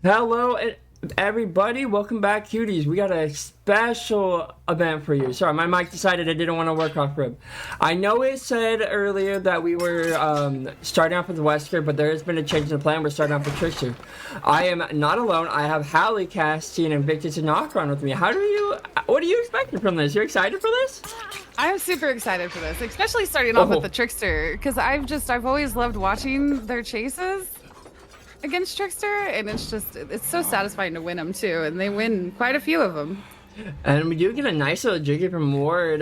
Hello, everybody. Welcome back, cuties. We got a special event for you. Sorry, my mic decided it didn't want to work off rib. I know it said earlier that we were starting off with Wesker, but there has been a change in the plan. We're starting off with Trickster. I am not alone. I have Hallie, Cassie, and Invictus and Nokron with me. What are you expecting from this? You excited for this? I'm super excited for this, especially starting off with the Trickster, because I've always loved watching their chases against Trickster, and it's so satisfying to win them too, and they win quite a few of them. And we do get a nice little jiggy from Ward.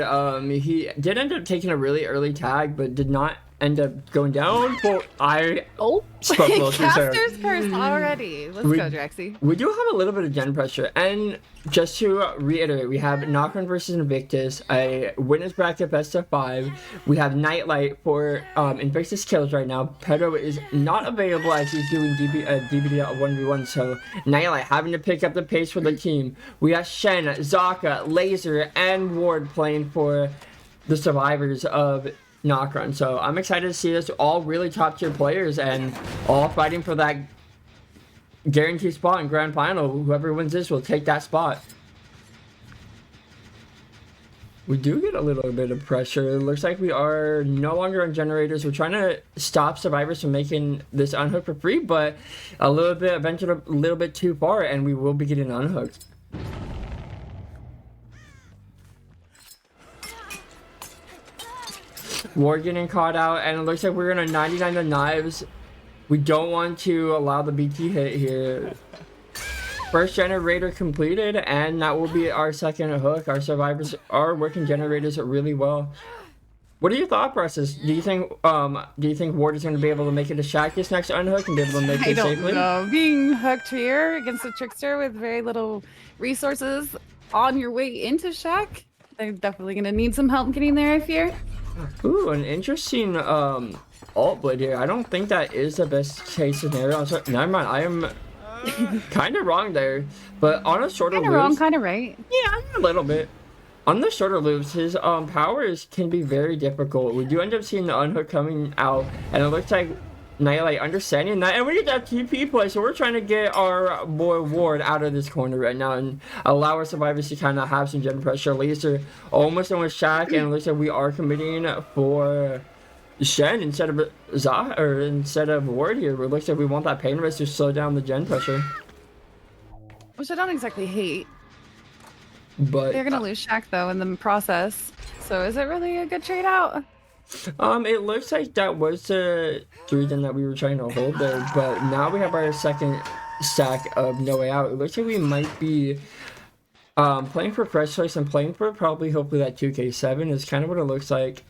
He did end up taking a really early tag, but did not end up going down. Spoke a little too soon. Caster's curse already. Let's go, Drexy. We do have a little bit of gen pressure, and just to reiterate, we have Nokron versus Invictus, a winners bracket best of 5. We have Nightlight for Invictus kills right now. Pedro is not available as he's doing DBD at 1v1, so Nightlight having to pick up the pace for the team. We have Shen, Zaka, Laser, and Ward playing for the survivors of Nokron. So I'm excited to see this, all really top tier players and all fighting for that guaranteed spot in grand final. Whoever wins this will take that spot. We do get a little bit of pressure. It looks like we are no longer on generators. We're trying to stop survivors from making this unhook for free, but ventured a little bit too far, and we will be getting unhooked. We're getting caught out, and it looks like we're gonna 99 the knives. We don't want to allow the BT hit here. First generator completed, and that will be our second hook. Our survivors are working generators really well. What are your thought process? Do you think Ward is going to be able to make it a Shack this next unhook and be able to make it safely? I don't know. Being hooked here against a Trickster with very little resources on your way into Shack, they're definitely going to need some help getting there, I fear. Ooh, an interesting alt blade here. I don't think that is the best case scenario. Never mind. I am kind of wrong there. But on a shorter loops, kind of wrong, kind of right. Yeah, a little bit. On the shorter loops, his powers can be very difficult. We do end up seeing the unhook coming out, and it looks like Nightlight understanding that, and we get that TP play, so we're trying to get our boy Ward out of this corner right now and allow our survivors to kind of have some gen pressure. Laser almost done with Shack, and it looks like we are committing for Shen instead of Ward here. It looks like we want that pain risk to slow down the gen pressure. Which I don't exactly hate. But they're gonna lose Shack though in the process. So is it really a good trade out? It looks like that was the reason that we were trying to hold there, but now we have our second stack of No Way Out. It looks like we might be playing for Fresh Choice and playing for hopefully that 2K7 is kind of what it looks like.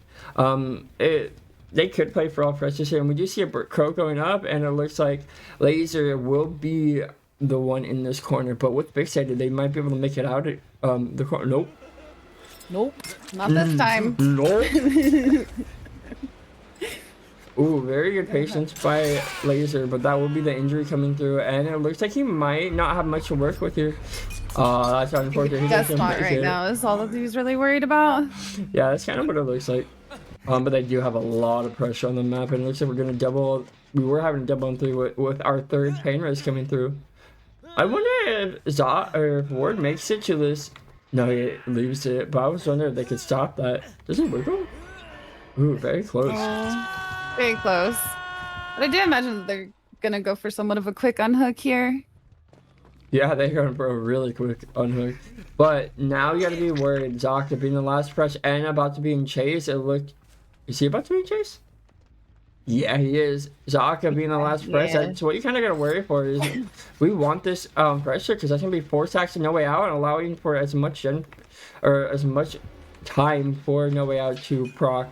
They could play for all Freshers here, and we do see a Crow going up, and it looks like Laser will be the one in this corner, but with Fixated, they might be able to make it out at the corner. Nope. Nope, not this time. Nope. Ooh, very good patience by Laser, but that will be the injury coming through, and it looks like he might not have much to work with here. That's unfortunate. Death spot right now is all that he's really worried about. Yeah, that's kind of what it looks like. But they do have a lot of pressure on the map, and it looks like we're gonna double. We were having to double on 3 with our third pain race coming through. I wonder if Ward makes it to this. No, he leaves it, but I was wondering if they could stop that. Does it wiggle? Ooh, very close. Very close. But I do imagine that they're gonna go for somewhat of a quick unhook here. Yeah, they're going for a really quick unhook. But now you gotta be worried. Zaka being the last press and about to be in chase. Is he about to be in chase? Yeah, he is. Zaka being the last press. That's what you kind of got to worry for. Is we want this pressure because that's gonna be 4 stacks to No Way Out and allowing for as much time for No Way Out to proc.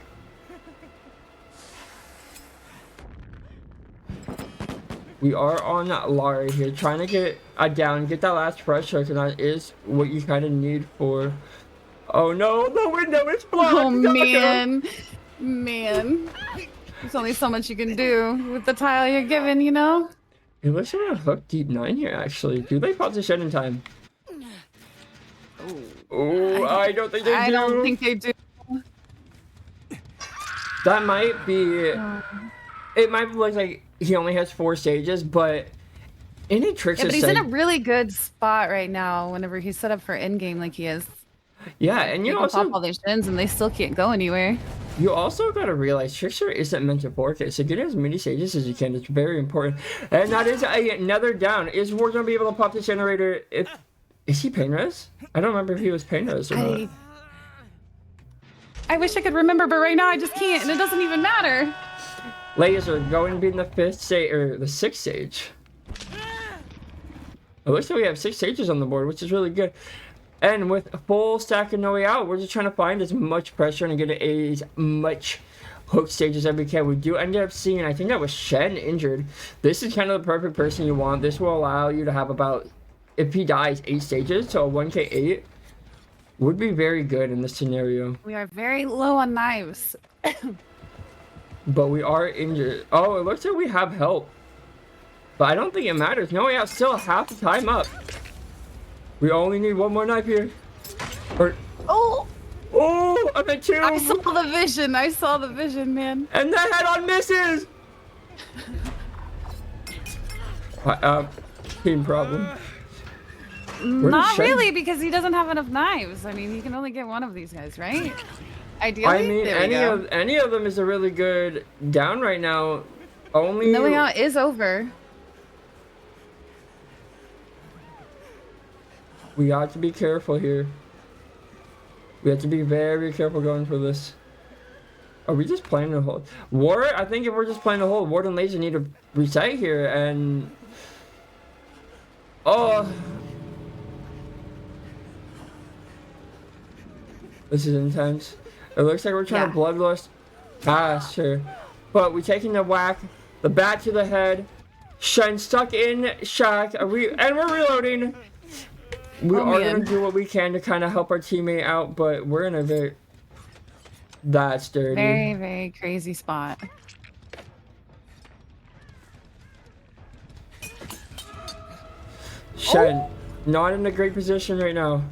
We are on Larry here, trying to get get that last pressure, and that is what you kind of need for. Oh no, the window is blocked. Oh man, man. There's only so much you can do with the tile you're given, you know? It looks like a hook deep 9 here, actually. Do they pop the shed in time? Oh, I don't think they do. I don't think they do. That might be... It might look like he only has 4 stages, but Any Yeah, Trickster but he's in a side. really good spot right now whenever he's set up for endgame like he is. Yeah, and They can pop all their shins and they still can't go anywhere. you also gotta realize Trickster isn't meant to fork it, so get as many stages as you can. It's very important. And that is another down. Is Ward gonna be able to pop this generator? If is he pain res? I don't remember if he was pain res or not. I wish I could remember, but right now I just can't, and it doesn't even matter. Laser going to be in the 5th stage or the 6th stage. It looks like we have 6 stages on the board, which is really good. And with a full stack of No Way Out, we're just trying to find as much pressure and get as much hook stages as we can. We do end up seeing, I think that was Shen injured. This is kind of the perfect person you want. This will allow you to have about, if he dies, 8 stages, so a 1k8 would be very good in this scenario. We are very low on knives. But we are injured. Oh, it looks like we have help. But I don't think it matters. No Way Out still half the time up. We only need one more knife here. Or Oh! oh, I'm at 2. I saw the vision. I saw the vision, man. And the head-on misses. Team problem. Not really, because he doesn't have enough knives. I mean, he can only get one of these guys, right? Ideally, I mean, any of them is a really good down right now. Only No Way Out is over. we got to be careful here. We have to be very careful going for this. Are we just playing the hold? Ward, I think if we're just playing the hold, Ward and Laser need to reset here and... Oh! This is intense. It looks like we're trying to bloodlust past her. But we taking the whack, the bat to the head, Shen stuck in Shack, and we're reloading. We are going to do what we can to kind of help our teammate out, but we're in a very... That's dirty. Very, very crazy spot. Shen, not in a great position right now.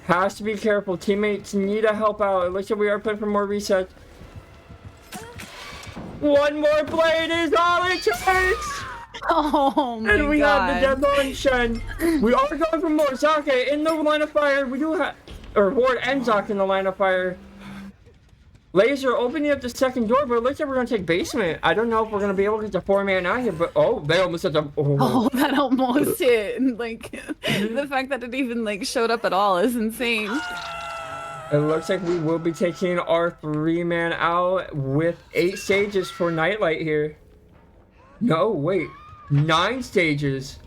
Has to be careful. Teammates need to help out. It looks like we are playing for more resets. One more blade is all it takes! Oh my god. And we have the death on Shen. We are going for more. Zake in the line of fire. We do have... Or Ward and Zake in the line of fire. Laser opening up the second door, but it looks like we're going to take basement. I don't know if we're going to be able to get the 4-man out here, but oh, they almost had the... Oh, that almost hit. Like, the fact that it even, like, showed up at all is insane. It looks like we will be taking our 3-man out with 8 stages for Nightlight here. No, wait. 9 stages.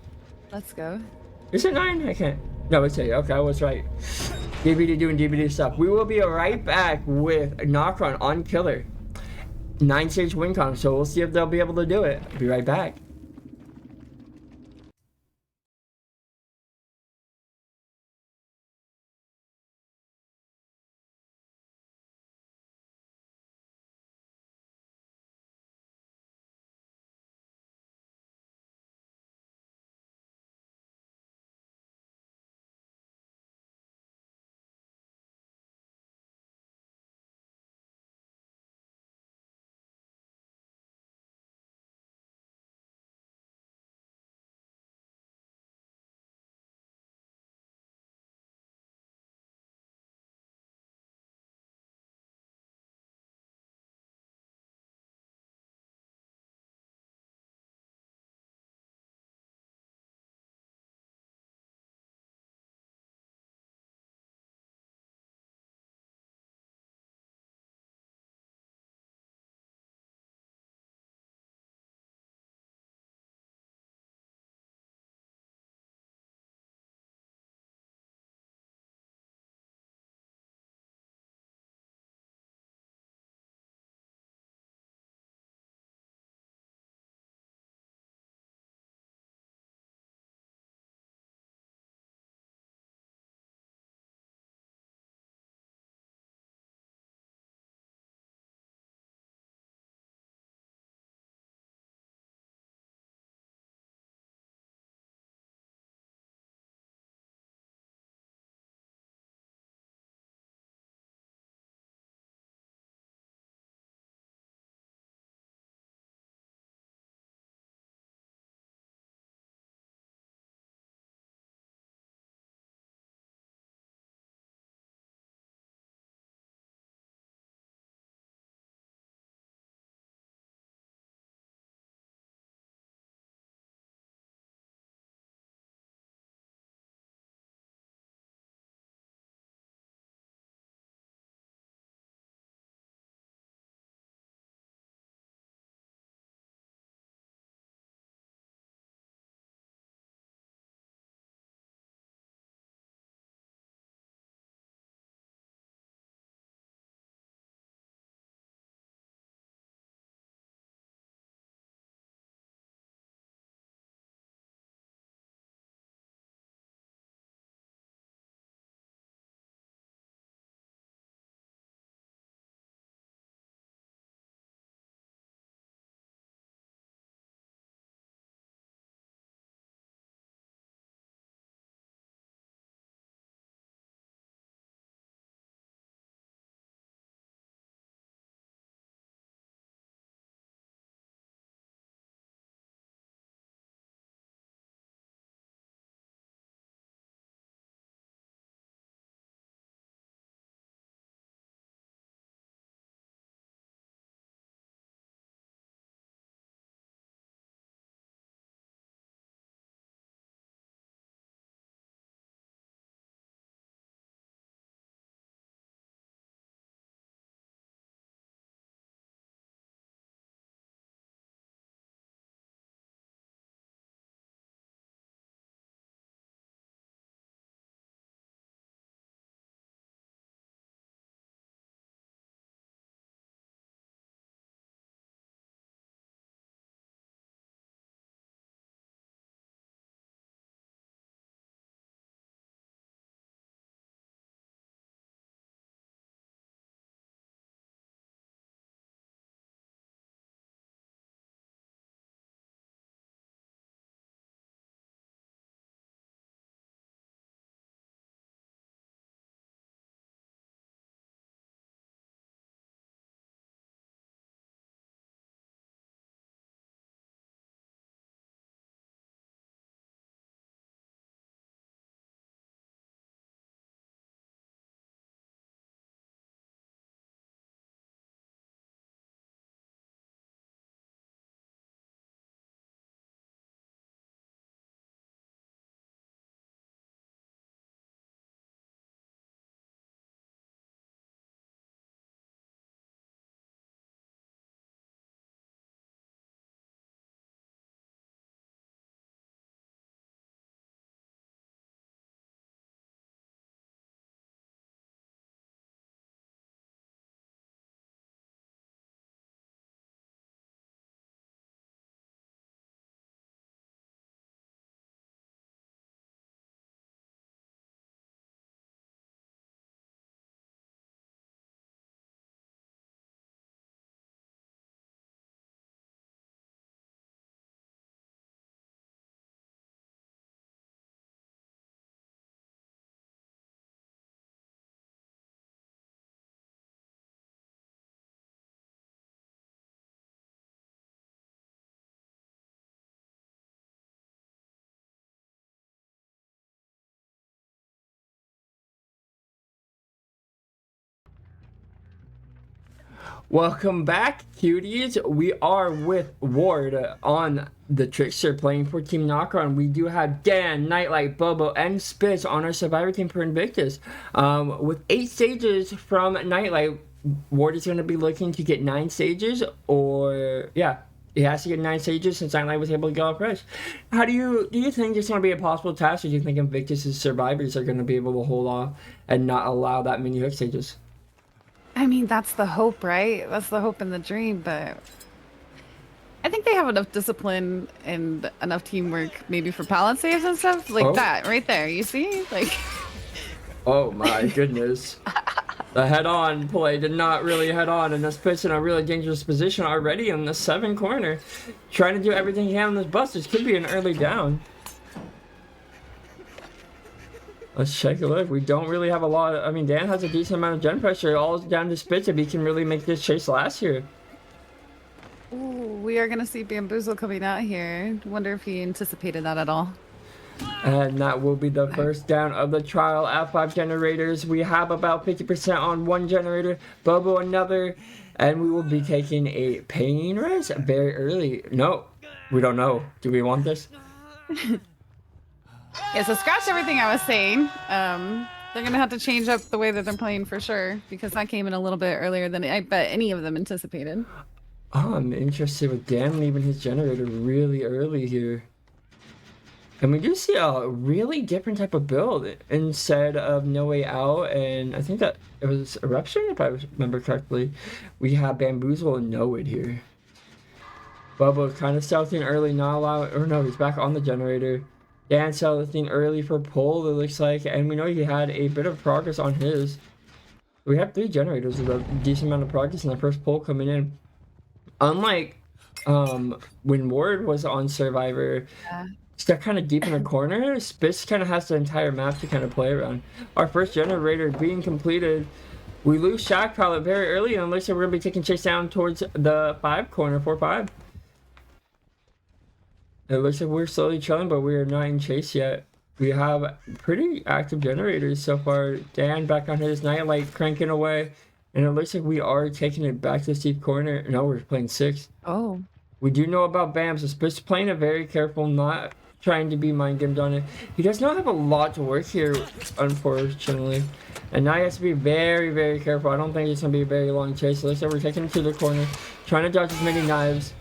Let's go. Is it 9? I can't. No, it's 8. Okay, I was right. DVD doing DVD stuff. We will be right back with Nokron on Killer. 9-stage win con, so we'll see if they'll be able to do it. Be right back. Welcome back, cuties. We are with Ward on the Trickster playing for Team Nokron. We do have Dan, Nightlight, Bobo, and Spitz on our Survivor team for Invictus. With 8 stages from Nightlight, Ward is going to be looking to get 9 stages, or yeah, he has to get 9 stages since Nightlight was able to go up fresh. How do you think it's going to be a possible task, or do you think Invictus' survivors are going to be able to hold off and not allow that many hook stages? I mean, that's the hope, right? That's the hope and the dream, but I think they have enough discipline and enough teamwork maybe for pallet saves and stuff like that right there. You see? Like, oh my goodness. The head-on play did not really head on, and this puts in a really dangerous position already in the 7 corner. Trying to do everything he can on this bus. This could be an early down. Let's take a look. We don't really have a lot of, I mean, Dan has a decent amount of gen pressure. All down to Spitz if he can really make this chase last here. ooh, we are gonna see Bamboozle coming out here. Wonder if he anticipated that at all. And that will be the first down of the trial. F5 generators. We have about 50% on one generator. Bobo another. And we will be taking a pain res very early. No, we don't know. Do we want this? Yeah, so scratch everything I was saying. They're gonna have to change up the way that they're playing for sure, because that came in a little bit earlier than I bet any of them anticipated. Oh, I'm interested with Dan leaving his generator really early here. And we do see a really different type of build instead of No Way Out, and I think that it was Eruption, if I remember correctly. We have Bamboozle and Know It here. Bubba kind of stealthing early, not allowing, or no, he's back on the generator. Dan stealthing early for pull, it looks like, and we know he had a bit of progress on his. We have 3 generators with a decent amount of progress in the first pull coming in. Unlike when Ward was on Survivor, stuck kind of deep in the corner, Spitz kind of has the entire map to kind of play around. Our first generator being completed. We lose Shock Pallet very early, and it looks like we're going to be taking chase down towards the 5 corner, 4-5. It looks like we're slowly trailing, but we are not in chase yet. We have pretty active generators so far. Dan back on his Nightlight cranking away. And it looks like we are taking it back to the steep corner. No, we're playing 6. Oh. We do know about Bam, so Spitz playing it very careful, not trying to be mind gamed on it. He does not have a lot to work here, unfortunately. And now he has to be very, very careful. I don't think it's going to be a very long chase. It looks like we're taking it to the corner, trying to dodge as many knives.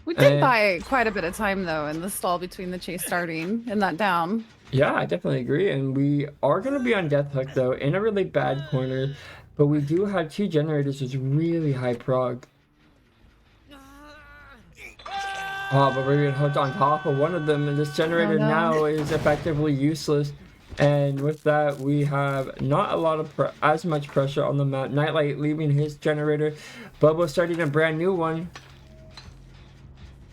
We did buy quite a bit of time, though, in the stall between the chase starting and that down. Yeah, I definitely agree. And we are going to be on Death Hook, though, in a really bad corner. But we do have 2 generators with really high prog. Oh, but we're getting hooked on top of one of them. And this generator now is effectively useless. And with that, we have not a lot of as much pressure on the map. Nightlight leaving his generator. Bubba starting a brand new one.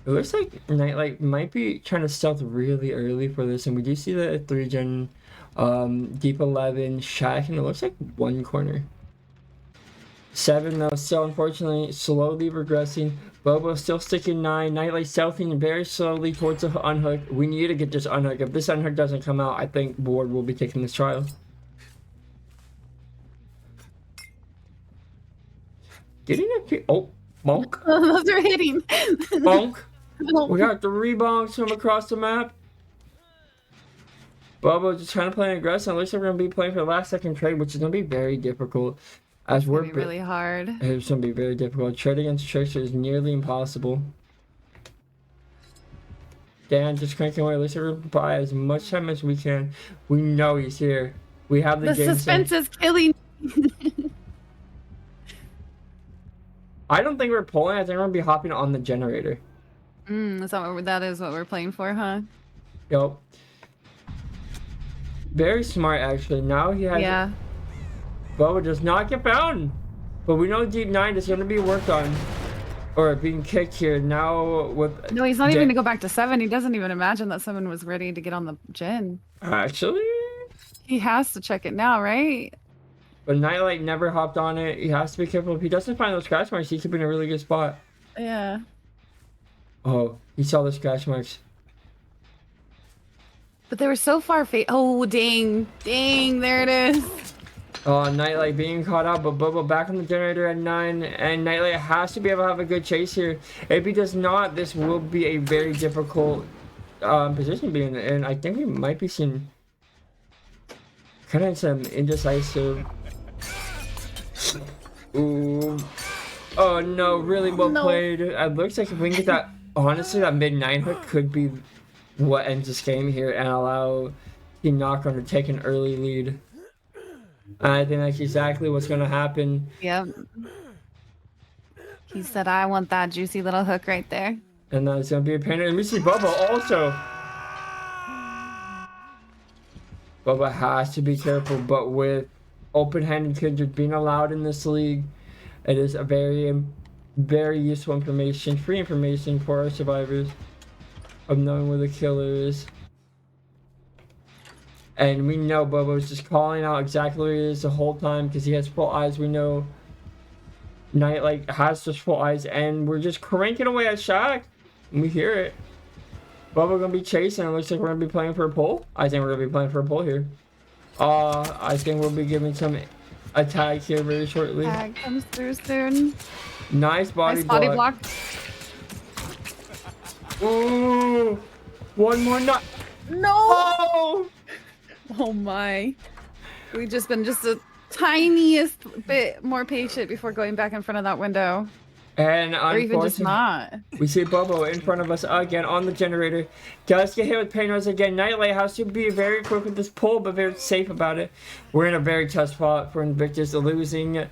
It looks like Nightlight might be trying to stealth really early for this, and we do see the 3-gen Deep 11 Shack, and it looks like 1 corner. 7 though, still unfortunately slowly regressing. Bobo still sticking 9. Nightlight stealthing very slowly towards the unhook. We need to get this unhook. If this unhook doesn't come out, I think Ward will be taking this trial. Getting a oh, bonk. Those are hitting. Bonk. We got 3 bonks from across the map. Bobo just trying to play aggressive. It looks like we're going to be playing for the last second trade, which is going to be very difficult. As we're really hard. It's going to be very difficult. Trade against Trickster is nearly impossible. Dan just cranking away. Looks like we're going to buy as much time as we can. We know he's here. We have the game suspense is killing. I don't think we're pulling. I think we're going to be hopping on the generator. Is that is what we're playing for, huh? Yep. Very smart, actually. Now he has... Yeah. Bobo does not get found. But we know Deep 9 is going to be worked on. Or being kicked here. Now with... No, he's not even going to go back to 7. He doesn't even imagine that someone was ready to get on the gen. Actually? He has to check it now, right? But Nightlight never hopped on it. He has to be careful. If he doesn't find those scratch marks, he could be in a really good spot. Yeah. Oh, he saw the scratch marks. But they were so far oh, dang. Dang, there it is. Nightlight being caught out, but Bubba back on the generator at 9, and Nightlight has to be able to have a good chase here. If he does not, this will be a very difficult position to be in, and I think we might be seeing kind of some indecisive. Ooh. Oh no, really well played. It looks like if we can get that, honestly, that mid-9 hook could be what ends this game here and allow the Nokron to take an early lead. I think that's exactly what's going to happen. Yep. He said, I want that juicy little hook right there. And that's going to be a pain. And we see Bubba also. Bubba has to be careful, but with open-handed Kindred being allowed in this league, it is a very useful information, free information for our survivors of knowing where the killer is. And we know Bubba is just calling out exactly where he is the whole time because he has full eyes. We know Nightlight has just full eyes, and we're just cranking away at Shaq. And we hear it. Bubba gonna be chasing. It looks like we're gonna be playing for a pull. I think we're gonna be playing for a pull here. I think we'll be giving some attack here very shortly. Tag comes through soon. Nice body block. Ooh, one more not. No. Oh! Oh my. We've just been just a tiniest bit more patient before going back in front of that window. And or even just not. We see Bobo in front of us again on the generator. Does get hit with Painter's again. Nightlight has to be very quick with this pull, but very safe about it. We're in a very tough spot for Invictus losing.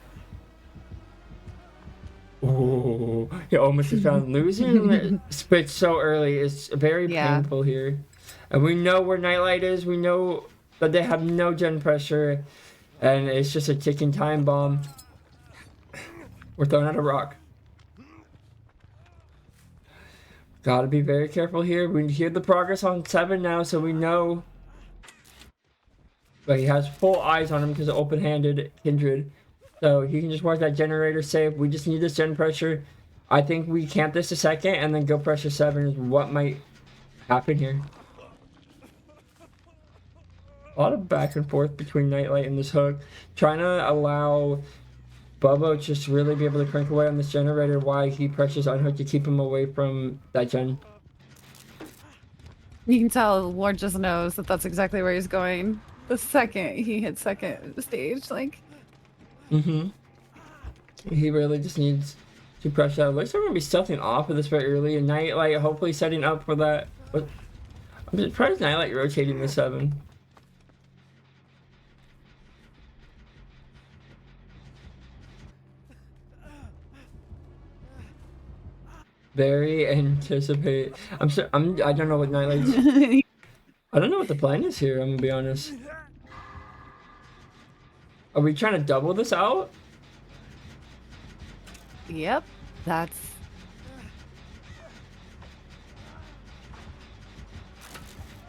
Oh, he almost just found losing Spitz so early is very painful here. And we know where Nightlight is. We know that they have no gen pressure. And it's just a ticking time bomb. We're throwing out a rock. Gotta be very careful here. We hear the progress on 7 now, so we know. But he has full eyes on him because of open-handed Kindred. So he can just watch that generator safe. We just need this gen pressure. I think we camp this a second and then go pressure 7 is what might happen here. A lot of back and forth between Nightlight and this hook. Trying to allow Bubba just really be able to crank away on this generator while he pressures on hook to keep him away from that gen. You can tell Lord just knows that that's exactly where he's going. The second he hits second stage, like. He really just needs to pressure out. Looks like we're gonna be stealthing off of this very early, and Nightlight hopefully setting up for that. But I'm surprised Nightlight rotating the 7. Very anticipate. I don't know what Nightlight's. I don't know what the plan is here. I'm gonna be honest. Are we trying to double this out? Yep, that's.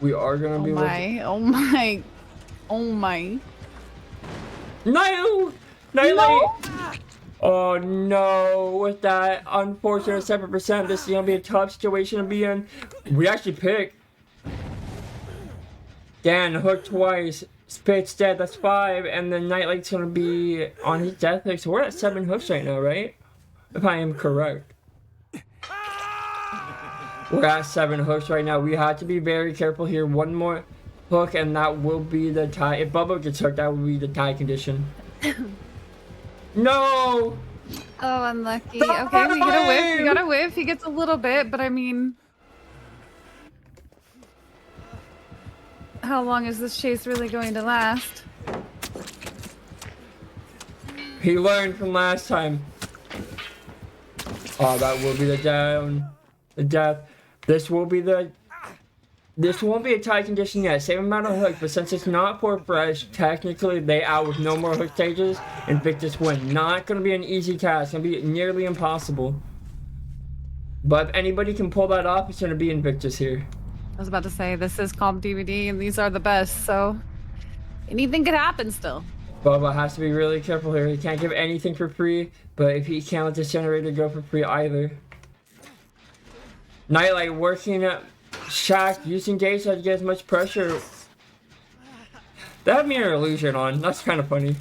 We are gonna be. Oh my! Oh my! No! Nightlight! No! Oh no! With that unfortunate 7%, this is gonna be a tough situation to be in. We actually pick. Dan hook twice. Spit's dead. That's 5, and then Nightlight's gonna be on his death pick. So we're at 7 hooks right now, right? If I am correct. We're at 7 hooks right now. We have to be very careful here. One more hook, and that will be the tie. If Bubba gets hooked, that will be the tie condition. No! Oh, unlucky. Okay, we get a whiff. We got a whiff. He gets a little bit, but I mean... How long is this chase really going to last? He learned from last time. Oh, that will be the down. The death. This won't be a tie condition yet. Same amount of hooks, but since it's not for fresh, technically they out with no more hook stages. Invictus win. Not going to be an easy task. It's going to be nearly impossible. But if anybody can pull that off, it's going to be Invictus here. I was about to say, this is comp DVD, and these are the best, so anything could happen still. Bubba has to be really careful here. He can't give anything for free, but if he can't let this generator go for free either. Nightlight working at Shaq, using data to get as much pressure. That had Mirror Illusion on. That's kind of funny.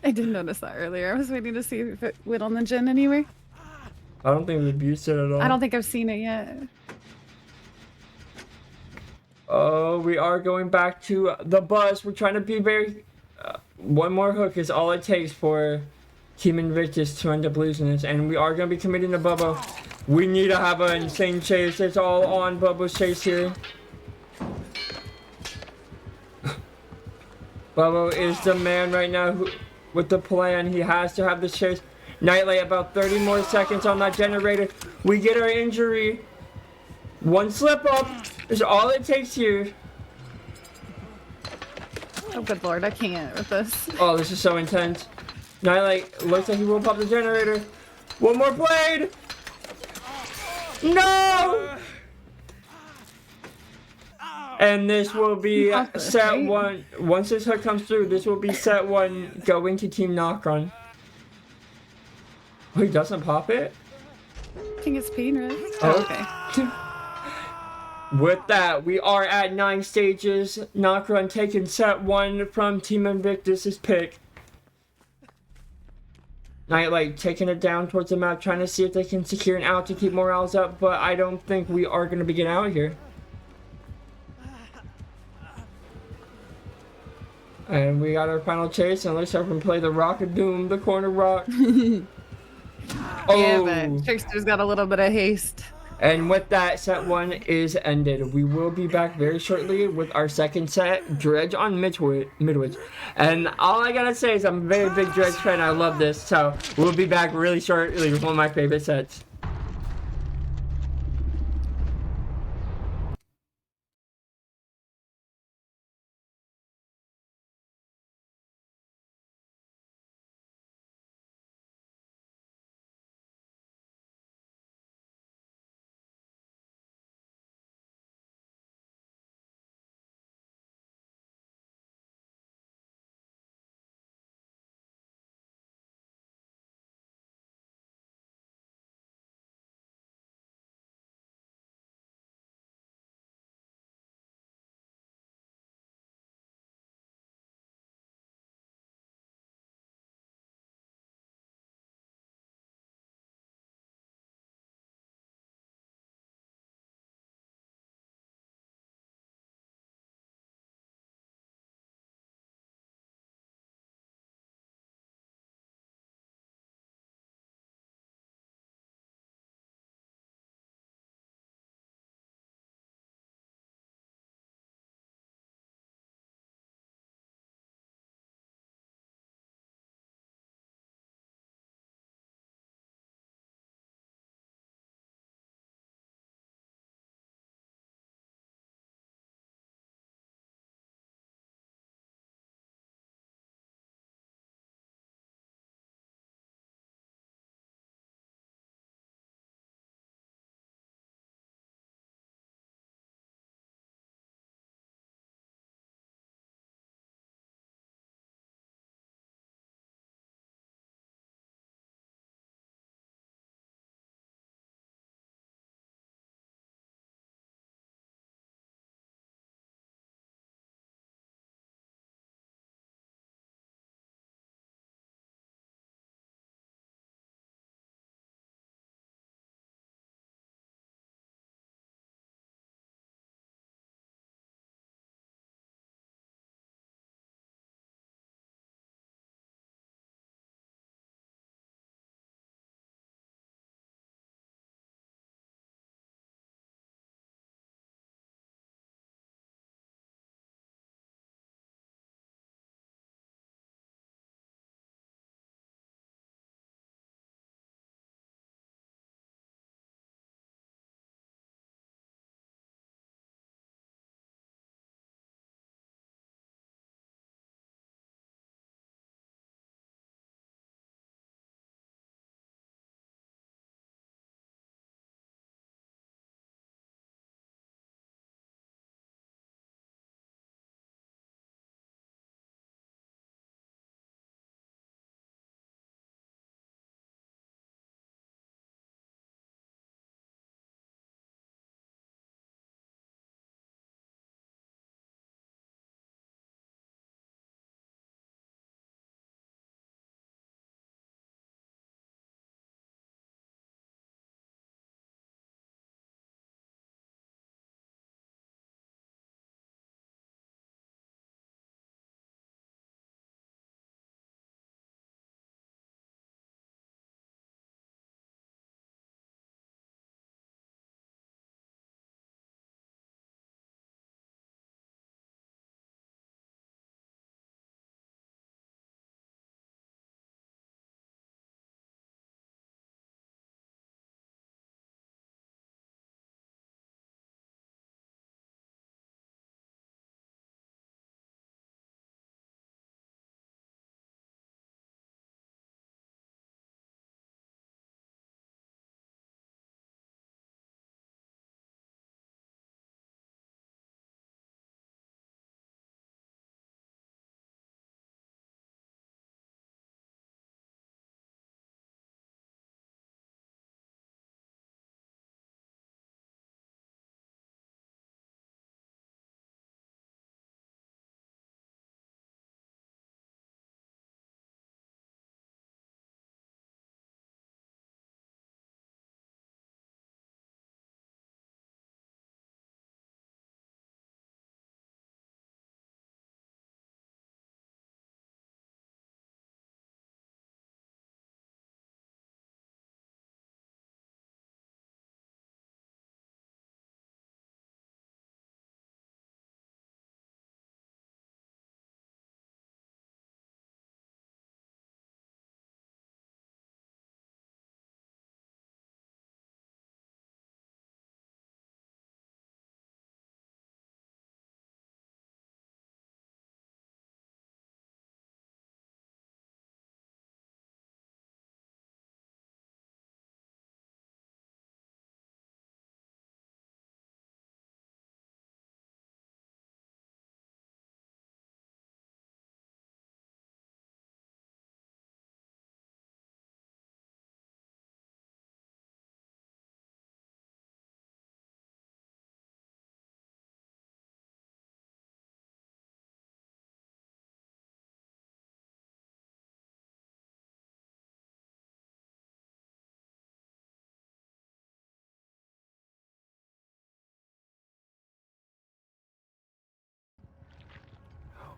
I didn't notice that earlier. I was waiting to see if it went on the gen anyway. I don't think we abused it at all. I don't think I've seen it yet. Oh, we are going back to the bus. We're trying to be very... one more hook is all it takes for Team Invictus to end up losing this. And we are going to be committing to Bubba. We need to have an insane chase. It's all on Bubba's chase here. Bubba is the man right now with the plan. He has to have this chase. Nightlight, about 30 more seconds on that generator. We get our injury. One slip up is all it takes here. Oh, good lord, I can't with this. Oh, this is so intense. Nightlight looks like he will pop the generator. One more blade. No! And this will be set 1. Once this hook comes through, this will be set 1 going to Team Nokron. Oh, he doesn't pop it? I think it's pain, right? Oh, okay. With that, we are at 9 stages. Nokron taking set 1 from Team Invictus' pick. Nightlight taking it down towards the map, trying to see if they can secure an out to keep morales up, but I don't think we are going to be getting out here. And we got our final chase, and looks like we can play the Rock of Doom, the corner rock. Yeah, but Trickster's got a little bit of haste. And with that, set 1 is ended. We will be back very shortly with our second set, Dredge on Midwich. And all I gotta say is I'm a very big Dredge fan. I love this. So we'll be back really shortly with one of my favorite sets.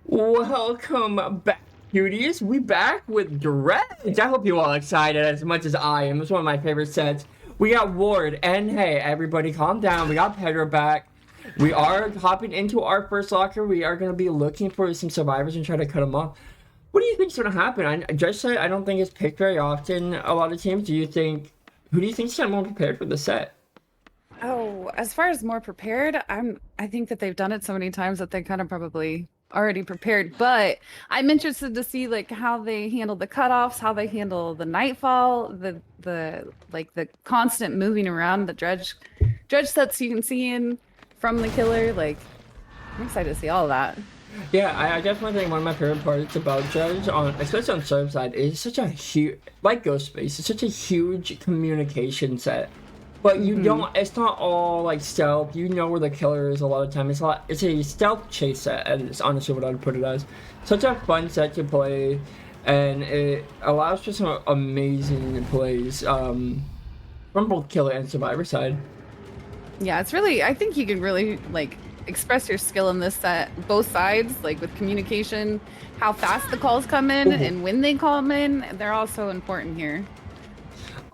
Welcome back, cuties. We back with Dredge. I hope you all excited as much as I am. It's one of my favorite sets. We got Ward, and hey, everybody calm down. We got Pedro back. We are hopping into our first locker. We are going to be looking for some survivors and try to cut them off. What do you think's going to happen? Dredge said I don't think it's picked very often. A lot of teams. Who do you think's kind of more prepared for the set? Oh, as far as more prepared, I think that they've done it so many times that they kind of probably already prepared, but I'm interested to see like how they handle the cutoffs, how they handle the nightfall, the constant moving around the dredge sets you can see in from the killer. Like, I'm excited to see all of that. Yeah, I definitely think one of my favorite parts about Dredge, especially on serve side, is such a huge, like Ghost Space, it's such a huge communication set. But you don't, it's not all like stealth. You know where the killer is a lot of time. It's a stealth chase set, and it's honestly what I'd put it as. Such a fun set to play, and it allows for some amazing plays from both killer and survivor side. Yeah, it's really, I think you can really like express your skill in this set, both sides, like with communication, how fast the calls come in and when they call them in. They're all so important here.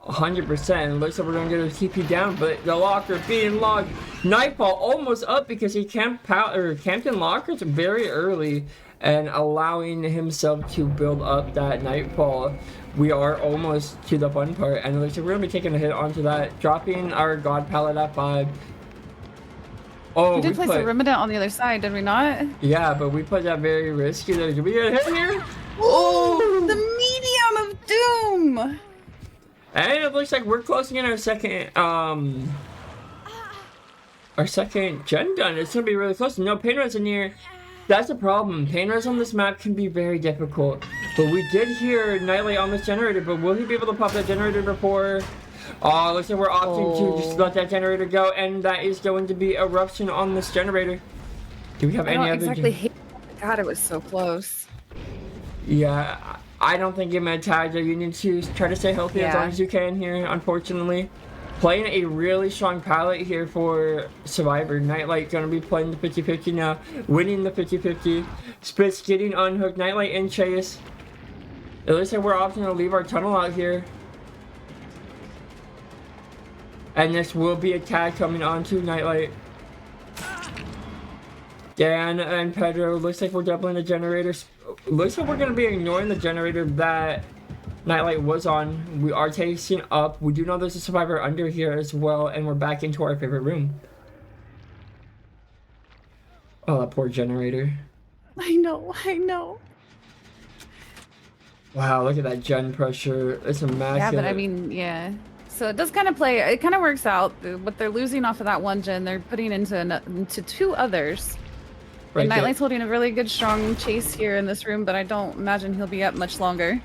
100%. Looks like we're gonna get a TP down, but the locker being locked. Nightfall almost up because he camped in lockers very early and allowing himself to build up that nightfall. We are almost to the fun part, and it looks like we're gonna be taking a hit onto that, dropping our god pallet at 5. Oh, we did place a remnant on the other side, did we not? Yeah, but we put that very risky there. Did we get a hit here? Oh, the medium of doom. And it looks like we're closing in our second gen done. It's gonna be really close. No pain res in here. That's the problem. Pain res on this map can be very difficult. But we did hear Nightlight on this generator, but will he be able to pop that generator before? Oh, looks like we're opting to just let that generator go, and that is going to be eruption on this generator. Do we have any other? Exactly hate. God, it was so close. Yeah. I don't think you meant tag. You need to try to stay healthy as long as you can here, unfortunately. Playing a really strong palette here for Survivor. Nightlight gonna be playing the 50-50 now, winning the 50-50. Spitz getting unhooked. Nightlight in chase. It looks like we're opting to leave our tunnel out here. And this will be a tag coming on to Nightlight. Dan and Pedro, looks like we're doubling the generators. Looks like we're going to be ignoring the generator that Nightlight was on. We are tasting up. We do know there's a survivor under here as well, and we're back into our favorite room. Oh, that poor generator. I know. Wow, look at that gen pressure. It's immaculate. Yeah, but I mean, yeah. So it does kind of play, it kind of works out. What they're losing off of that one gen, they're putting into 2 others. Right, and Nightlight's holding a really good, strong chase here in this room, but I don't imagine he'll be up much longer.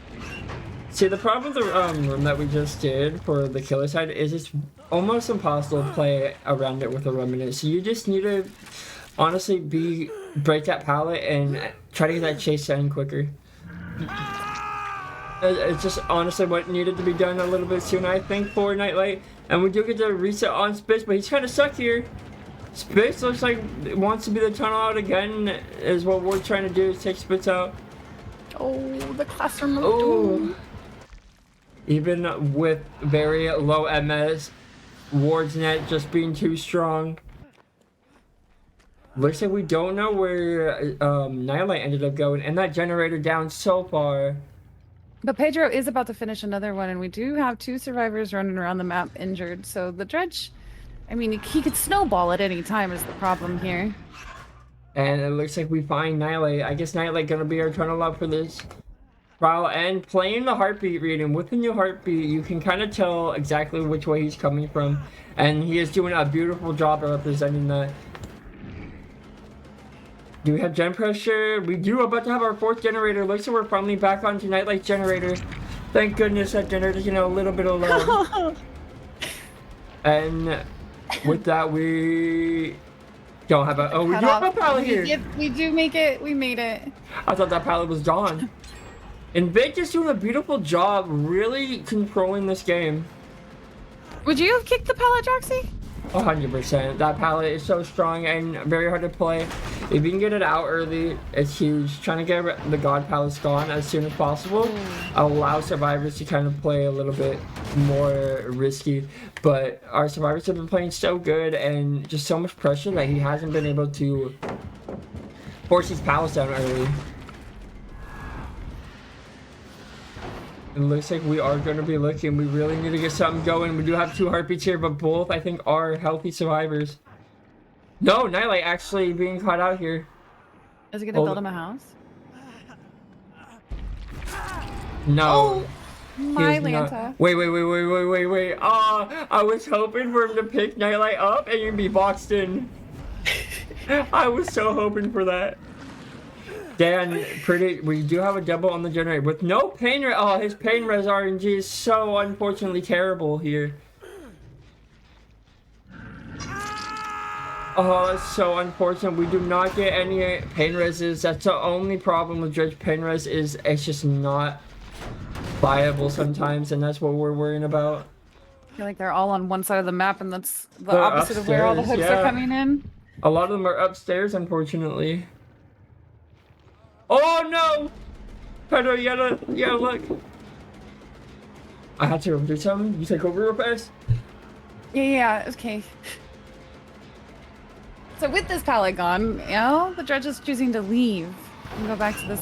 See, the problem with the room that we just did for the killer side is it's almost impossible to play around it with a remnant. So you just need to, honestly, break that pallet and try to get that chase in quicker. It's just honestly what needed to be done a little bit sooner, I think, for Nightlight. And we do get to reset on Spitz, but he's kind of stuck here. Spitz looks like it wants to be the tunnel out again, is what we're trying to do, is take Spitz out. Oh, the classroom. Oh. Even with very low MS, Ward's net just being too strong. Looks like we don't know where Nightlight ended up going, and that generator down so far. But Pedro is about to finish another one, and we do have 2 survivors running around the map injured, so the Dredge, I mean, he could snowball at any time is the problem here. And it looks like we find Nightlight. I guess Nightlight gonna be our tunnel up for this trial. And playing the heartbeat reading, with the new heartbeat, you can kind of tell exactly which way he's coming from. And he is doing a beautiful job of representing that. Do we have gen pressure? We do, about to have our 4th generator. Looks like we're finally back onto Nightlight's generator. Thank goodness that generator's, a little bit of low. And with that, we don't have a... Oh, we do have a pallet here. We do make it. We made it. I thought that pallet was gone. Invictus doing a beautiful job really controlling this game. Would you have kicked the pallet, Joxy? 100%. That pallet is so strong and very hard to play. If you can get it out early, it's huge. Trying to get the God pallets gone as soon as possible allows survivors to kind of play a little bit more risky. But our survivors have been playing so good and just so much pressure that he hasn't been able to force these pallets down early. It looks like we are going to be looking. We really need to get something going. We do have 2 heartbeats here, but both, I think, are healthy survivors. No, Nightlight actually being caught out here. Is he going to build him a house? No. Oh, my Lanta. Wait. I was hoping for him to pick Nightlight up and you'd be boxed in. I was so hoping for that. Dan, we do have a double on the generator with no pain res. Oh, his pain res RNG is so unfortunately terrible here. Oh, that's so unfortunate. We do not get any pain reses. That's the only problem with Dredge pain res is it's just not viable sometimes, and that's what we're worrying about. I feel like they're all on one side of the map, and that's the opposite of where all the hooks are coming in. A lot of them are upstairs, unfortunately. Oh no! Pedro, you gotta look. I had to do something. You take over real fast. Yeah, okay. So with this pallet gone, you know, the Dredge is choosing to leave and go back to this.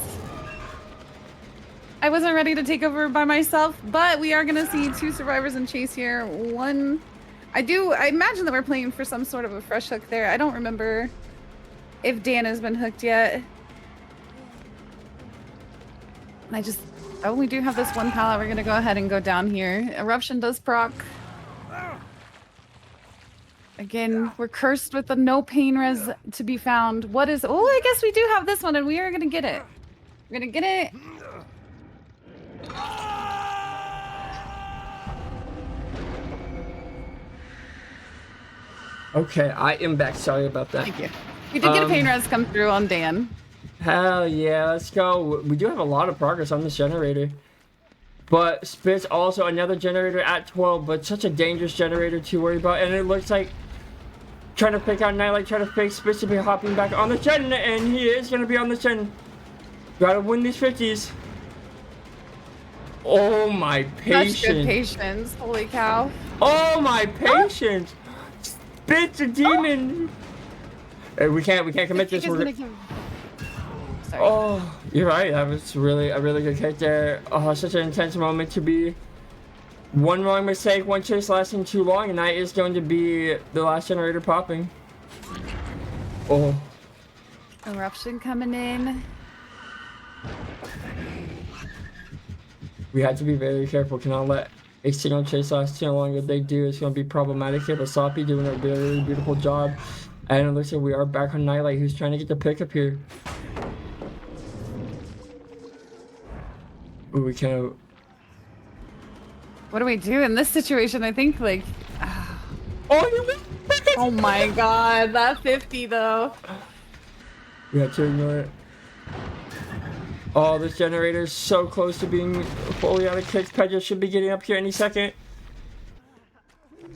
I wasn't ready to take over by myself, but we are gonna see 2 survivors in chase here. One, I imagine that we're playing for some sort of a fresh hook there. I don't remember if Dan has been hooked yet. We do have this one pallet. We're gonna go ahead and go down here. Eruption does proc. Again, we're cursed with the no pain res to be found. Oh, I guess we do have this one and we are gonna get it. We're gonna get it. Okay, I am back. Sorry about that. Thank you. We did get a pain res come through on Dan. Hell yeah, let's go. We do have a lot of progress on this generator. But Spit's also another generator at 12, but such a dangerous generator to worry about. And it looks like trying to pick out Nightlight, trying to pick Spit's to be hopping back on the gen, and he is going to be on the gen. Gotta win these 50s. Oh my patience. Such good patience, holy cow. Oh my patience. Spit's a demon. We can't commit this. Oh, you're right. That was really a really good hit there. Oh, such an intense moment to be. One wrong mistake, one chase lasting too long, and that is going to be the last generator popping. Oh. Eruption coming in. We had to be very careful. Cannot let a single chase last too long. If they do, it's going to be problematic here. But Soppy doing a really beautiful job. And it looks like we are back on Nightlight, who's trying to get the pickup here. Ooh, we can't. What do we do in this situation? I think like. Oh my god, that 50 though. We had to ignore it. Oh, this generator is so close to being fully out of kicks. Pedro should be getting up here any second.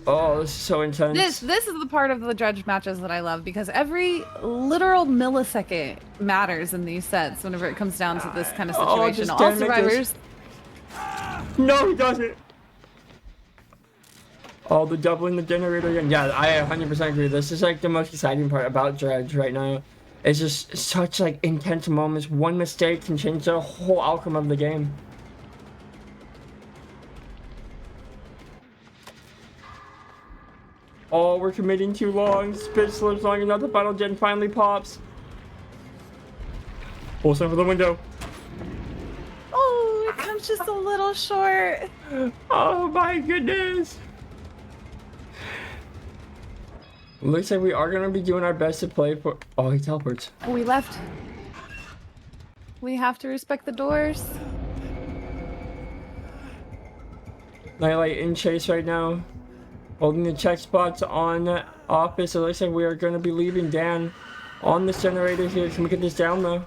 Oh, this is so intense. This is the part of the Dredge matches that I love because every literal millisecond matters in these sets whenever it comes down to this kind of situation. All survivors. No, he doesn't. Oh, the doubling the generator again. Yeah, I 100% agree. This is like the most exciting part about Dredge right now. It's just such like intense moments. One mistake can change the whole outcome of the game. Oh, we're committing too long. Spit slips long enough. The final gen finally pops. Full send for the window. Oh, it comes just a little short. Oh my goodness. Looks like we are going to be doing our best to play for... Oh, he teleports. Oh, we left. We have to respect the doors. Nightlight in chase right now. Holding the check spots on office. It looks like we are going to be leaving Dan on this generator here. Can we get this down though?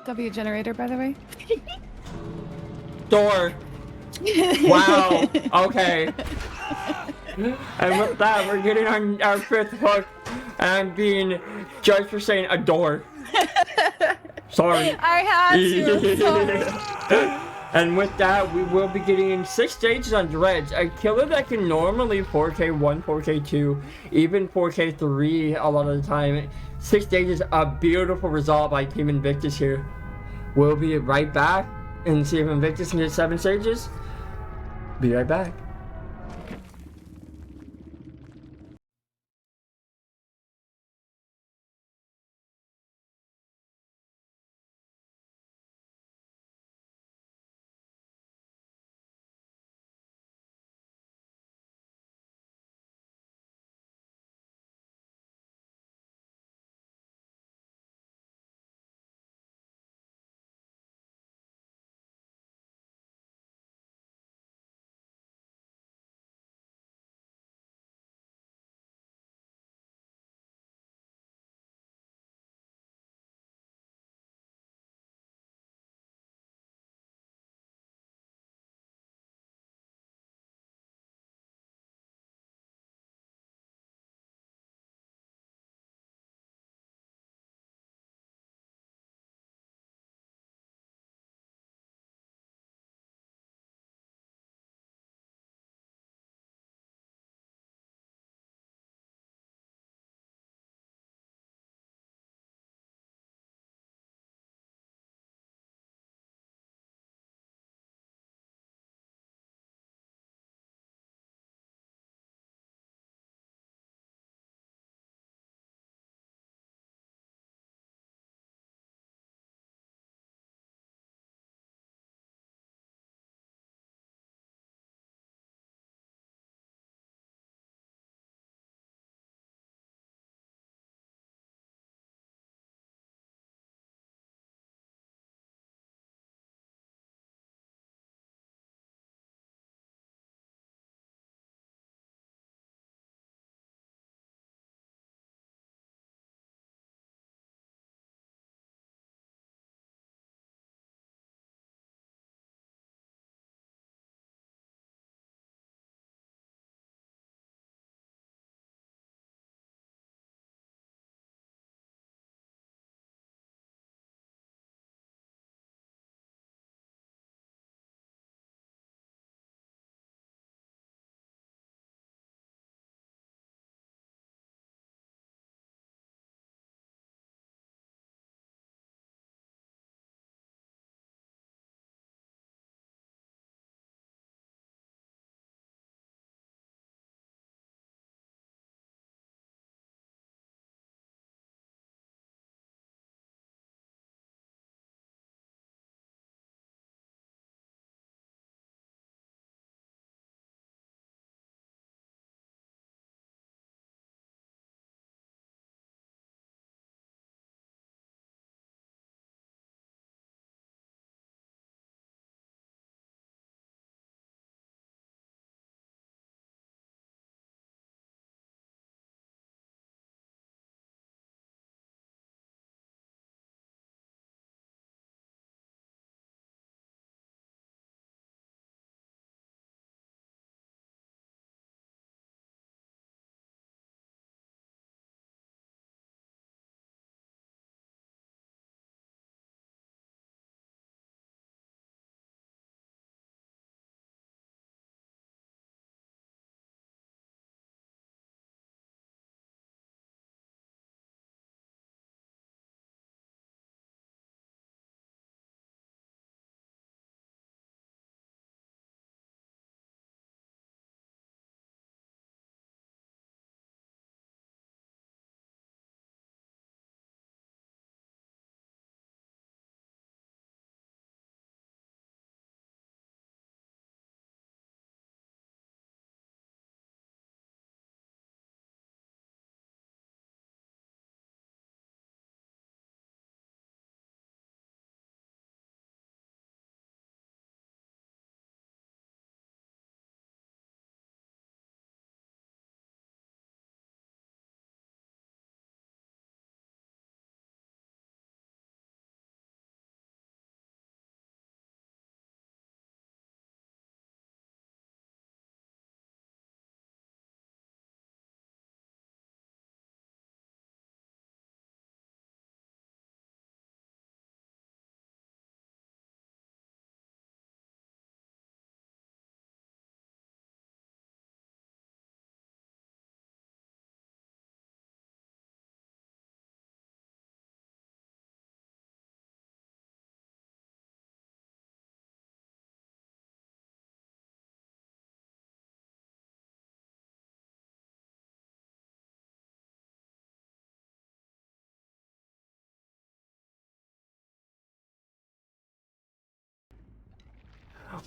W generator, by the way. Door. Wow. Okay. And with that, we're getting our 5th hook, and I'm being judged for saying adore. Sorry. I had to. I'm sorry. And with that, we will be getting 6 stages on Dredge, a killer that can normally 4K1, 4K2, even 4K3 a lot of the time. 6 stages, a beautiful result by Team Invictus here. We'll be right back and see if Invictus can get 7 stages. Be right back.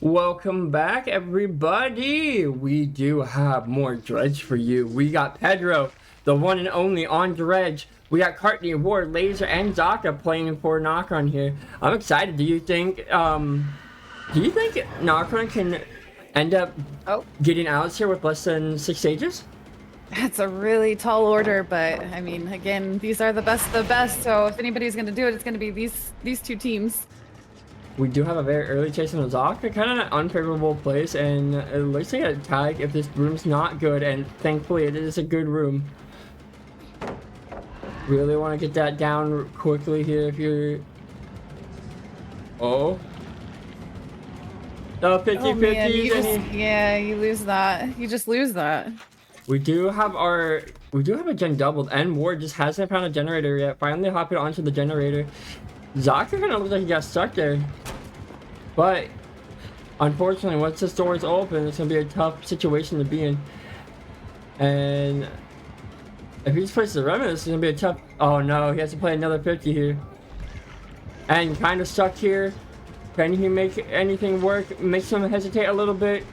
Welcome back, everybody. We do have more Dredge for you. We got Pedro, the one and only on Dredge. We got Courtney, Ward, Laser, and Zaka playing for Nokron here. I'm excited. Do you think Nokron can end up getting out here with less than 6 stages? That's a really tall order, but I mean, again, these are the best of the best. So if anybody's going to do it, it's going to be these two teams. We do have a very early chase on Zaka, kind of an unfavorable place, and it looks like a tag if this room's not good, and thankfully it is a good room. Really want to get that down quickly here if you're... Oh. The 50-50. Yeah, you lose that. You just lose that. We do have a gen doubled, and Ward just hasn't found a generator yet. Finally hopping onto the generator. Zaka kind of looks like he got stuck there. But, unfortunately, once this door is open, it's going to be a tough situation to be in. And if he just places the remnant, it's going to be a tough... Oh no, he has to play another 50 here. And kind of stuck here. Can he make anything work? Makes him hesitate a little bit.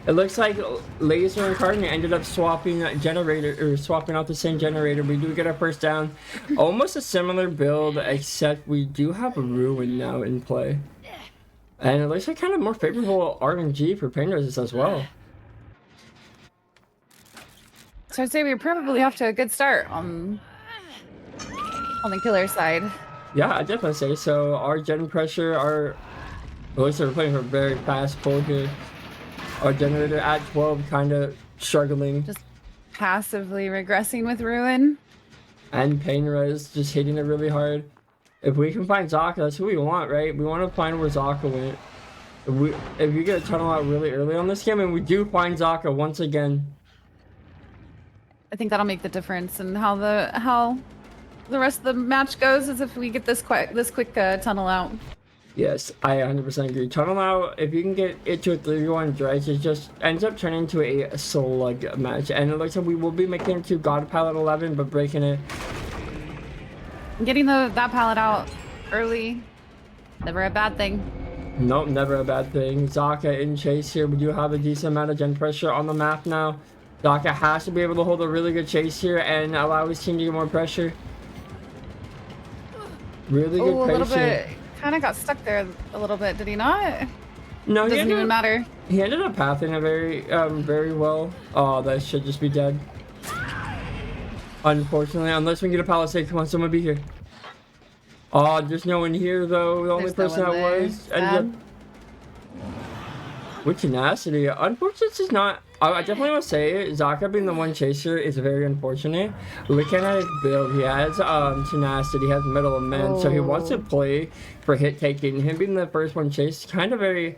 It looks like Laser and Cardinal ended up swapping out the same generator. We do get our first down. Almost a similar build, except we do have a Ruin now in play. And it looks like kind of more favorable RNG for pain resist as well. So I'd say we're probably off to a good start on the killer side. Yeah, I definitely say so. Our gen pressure, it looks like we're playing for a very fast pull here. Our generator at 12 kind of struggling. Just passively regressing with Ruin. And Pain Res just hitting it really hard. If we can find Zaka, that's who we want, right? We want to find where Zaka went. If we get a tunnel out really early on this game, and we do find Zaka once again. I think that'll make the difference in how the rest of the match goes, is if we get this quick tunnel out. Yes, I 100% agree. Tunnel out, if you can get it to a 3v1 Dredge, it just ends up turning into a slug match. And it looks like we will be making it to God Palette 11, but breaking it. Getting that palette out early, never a bad thing. Nope, never a bad thing. Zaka in chase here. We do have a decent amount of gen pressure on the map now. Zaka has to be able to hold a really good chase here and allow his team to get more pressure. Really good patience. A little bit. Kind of got stuck there a little bit, did he not? No, doesn't even matter. He ended up pathing it very well. Oh, that should just be dead. Unfortunately, unless we can get a palisade. Come on, someone be here. Oh, there's no one here though. The only person that was ended up with tenacity. Unfortunately, this is not. I definitely want to say it. Zaka being the one chaser is very unfortunate. Looking at his build, he has tenacity, he has Metal of Men, so he wants to play for hit taking. Him being the first one chased, kind of very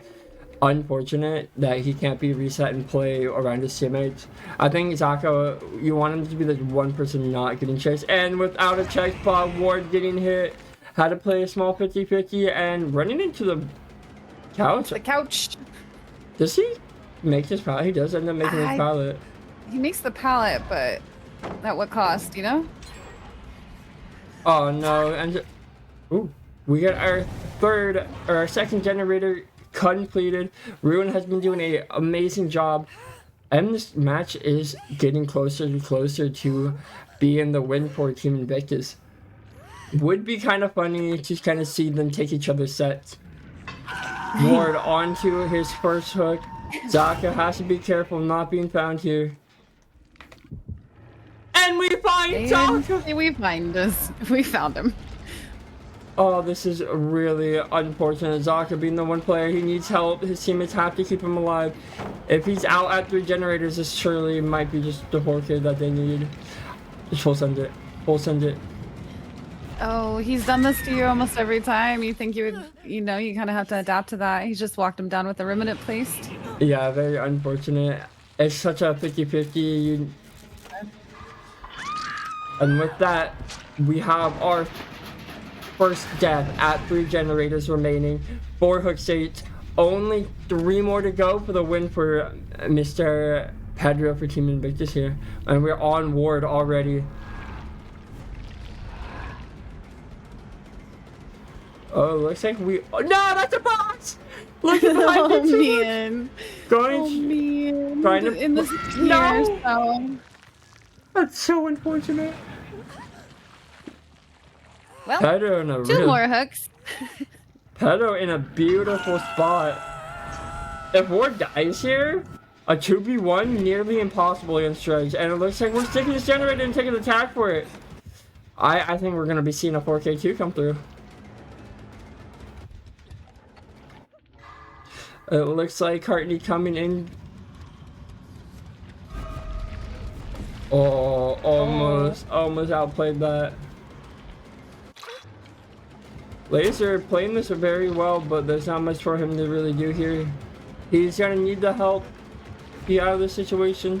unfortunate that he can't be reset and play around his teammates. I think Zaka, you want him to be the one person not getting chased, and without a check spot, Ward getting hit, had to play a small 50-50 and running into the couch. The couch. Does he make his pallet? He does end up making his pallet. He makes the pallet, but at what cost, you know? Oh no, and ooh, we got our second generator completed. Ruin has been doing an amazing job, and this match is getting closer and closer to being the win for Team Invictus. Would be kind of funny to kind of see them take each other's sets. Ward onto his first hook. Zaka has to be careful not being found here. And we find Zaka! We found him. Oh, this is really unfortunate. Zaka being the one player, he needs help. His teammates have to keep him alive. If he's out at 3 generators, this surely might be just the 4K that they need. Just full send it. Full send it. Oh, he's done this to you almost every time. You think you would, you kind of have to adapt to that. He just walked him down with the remnant placed. Yeah, very unfortunate. It's such a 50-50. And with that, we have our first death at 3 generators remaining. 4 hook states. Only 3 more to go for the win for Mr. Pedro for Team Invictus here. And we're on Ward already. Oh, looks like we. Oh, no, that's a boss! Look at behind Oh you, too. man. Going. Oh man. Trying to. And this is here, No! so. That's so unfortunate. Well, Pedo in a two more hooks. Pedo in a beautiful spot. If Ward dies here, a 2v1 nearly impossible against Dredge, and it looks like we're sticking this generator and taking the attack for it. I think we're gonna be seeing a 4K2 come through. It looks like Hartney coming in. Oh, almost outplayed that. Laser playing this very well, but there's not much for him to really do here. He's gonna need the help. Be out of this situation.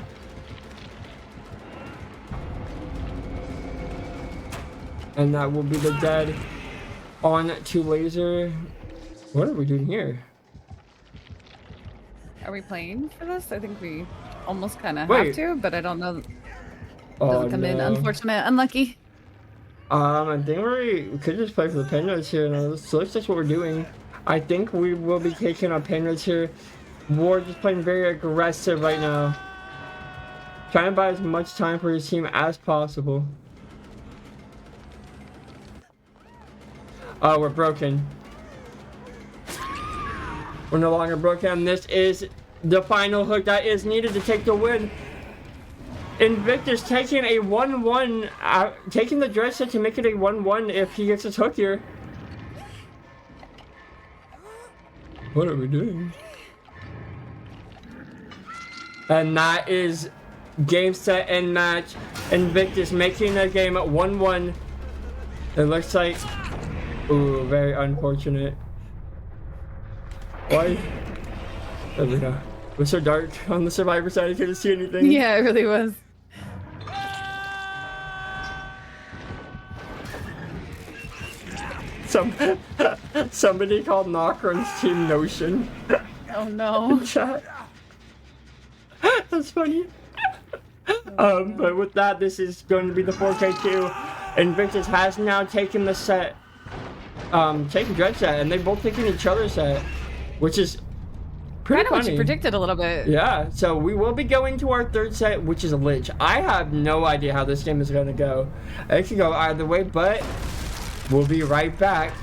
And that will be the dead on to Laser. What are we doing here? Are we playing for this? I think we almost kind of have to, but I don't know. Doesn't come in. Unfortunate. Unlucky. I think we could just play for the penreds here. No, so that's just what we're doing. I think we will be taking our penreds here. Ward just playing very aggressive right now. Trying to buy as much time for his team as possible. Oh, we're broken. We're no longer broken. This is the final hook that is needed to take the win. Invictus taking a 1-1, taking the Dredge set to make it a 1-1 if he gets his hook here. What are we doing? And that is game, set, and match. Invictus making the game 1-1. It looks like... Ooh, very unfortunate. Why? There we go. It was so dark on the survivor side, I couldn't see anything. Yeah, it really was. Somebody called Nokron's team Notion. Oh no. Chat. That's funny. But with that, this is going to be the 4K2. Invictus has now taken the set. Taking Dredge set, and they've both taken each other's set, which is pretty funny. What you predicted a little bit. Yeah, so we will be going to our third set, which is a Lich. I have no idea how this game is going to go. It could go either way, but we'll be right back.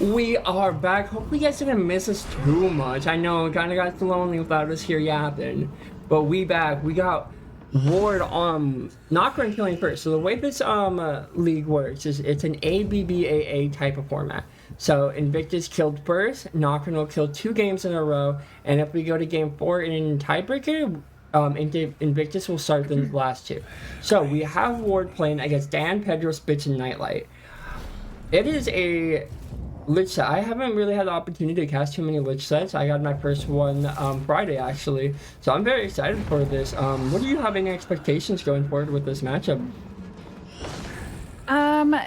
We are back. Hopefully you guys didn't miss us too much. I know it kind of got lonely without us here yapping. But we back. We got Ward Nokron killing first. So the way this league works is it's an ABBAA type of format. So Invictus killed first, Nokron will kill 2 games in a row, and if we go to game 4 in tiebreaker, Invictus will start the last 2. So we have Ward playing against Dan, Pedro, Spitz, and Nightlight. It is a Lich set. I haven't really had the opportunity to cast too many Lich sets. I got my first one Friday actually, so I'm very excited for this. What do you have any expectations going forward with this matchup?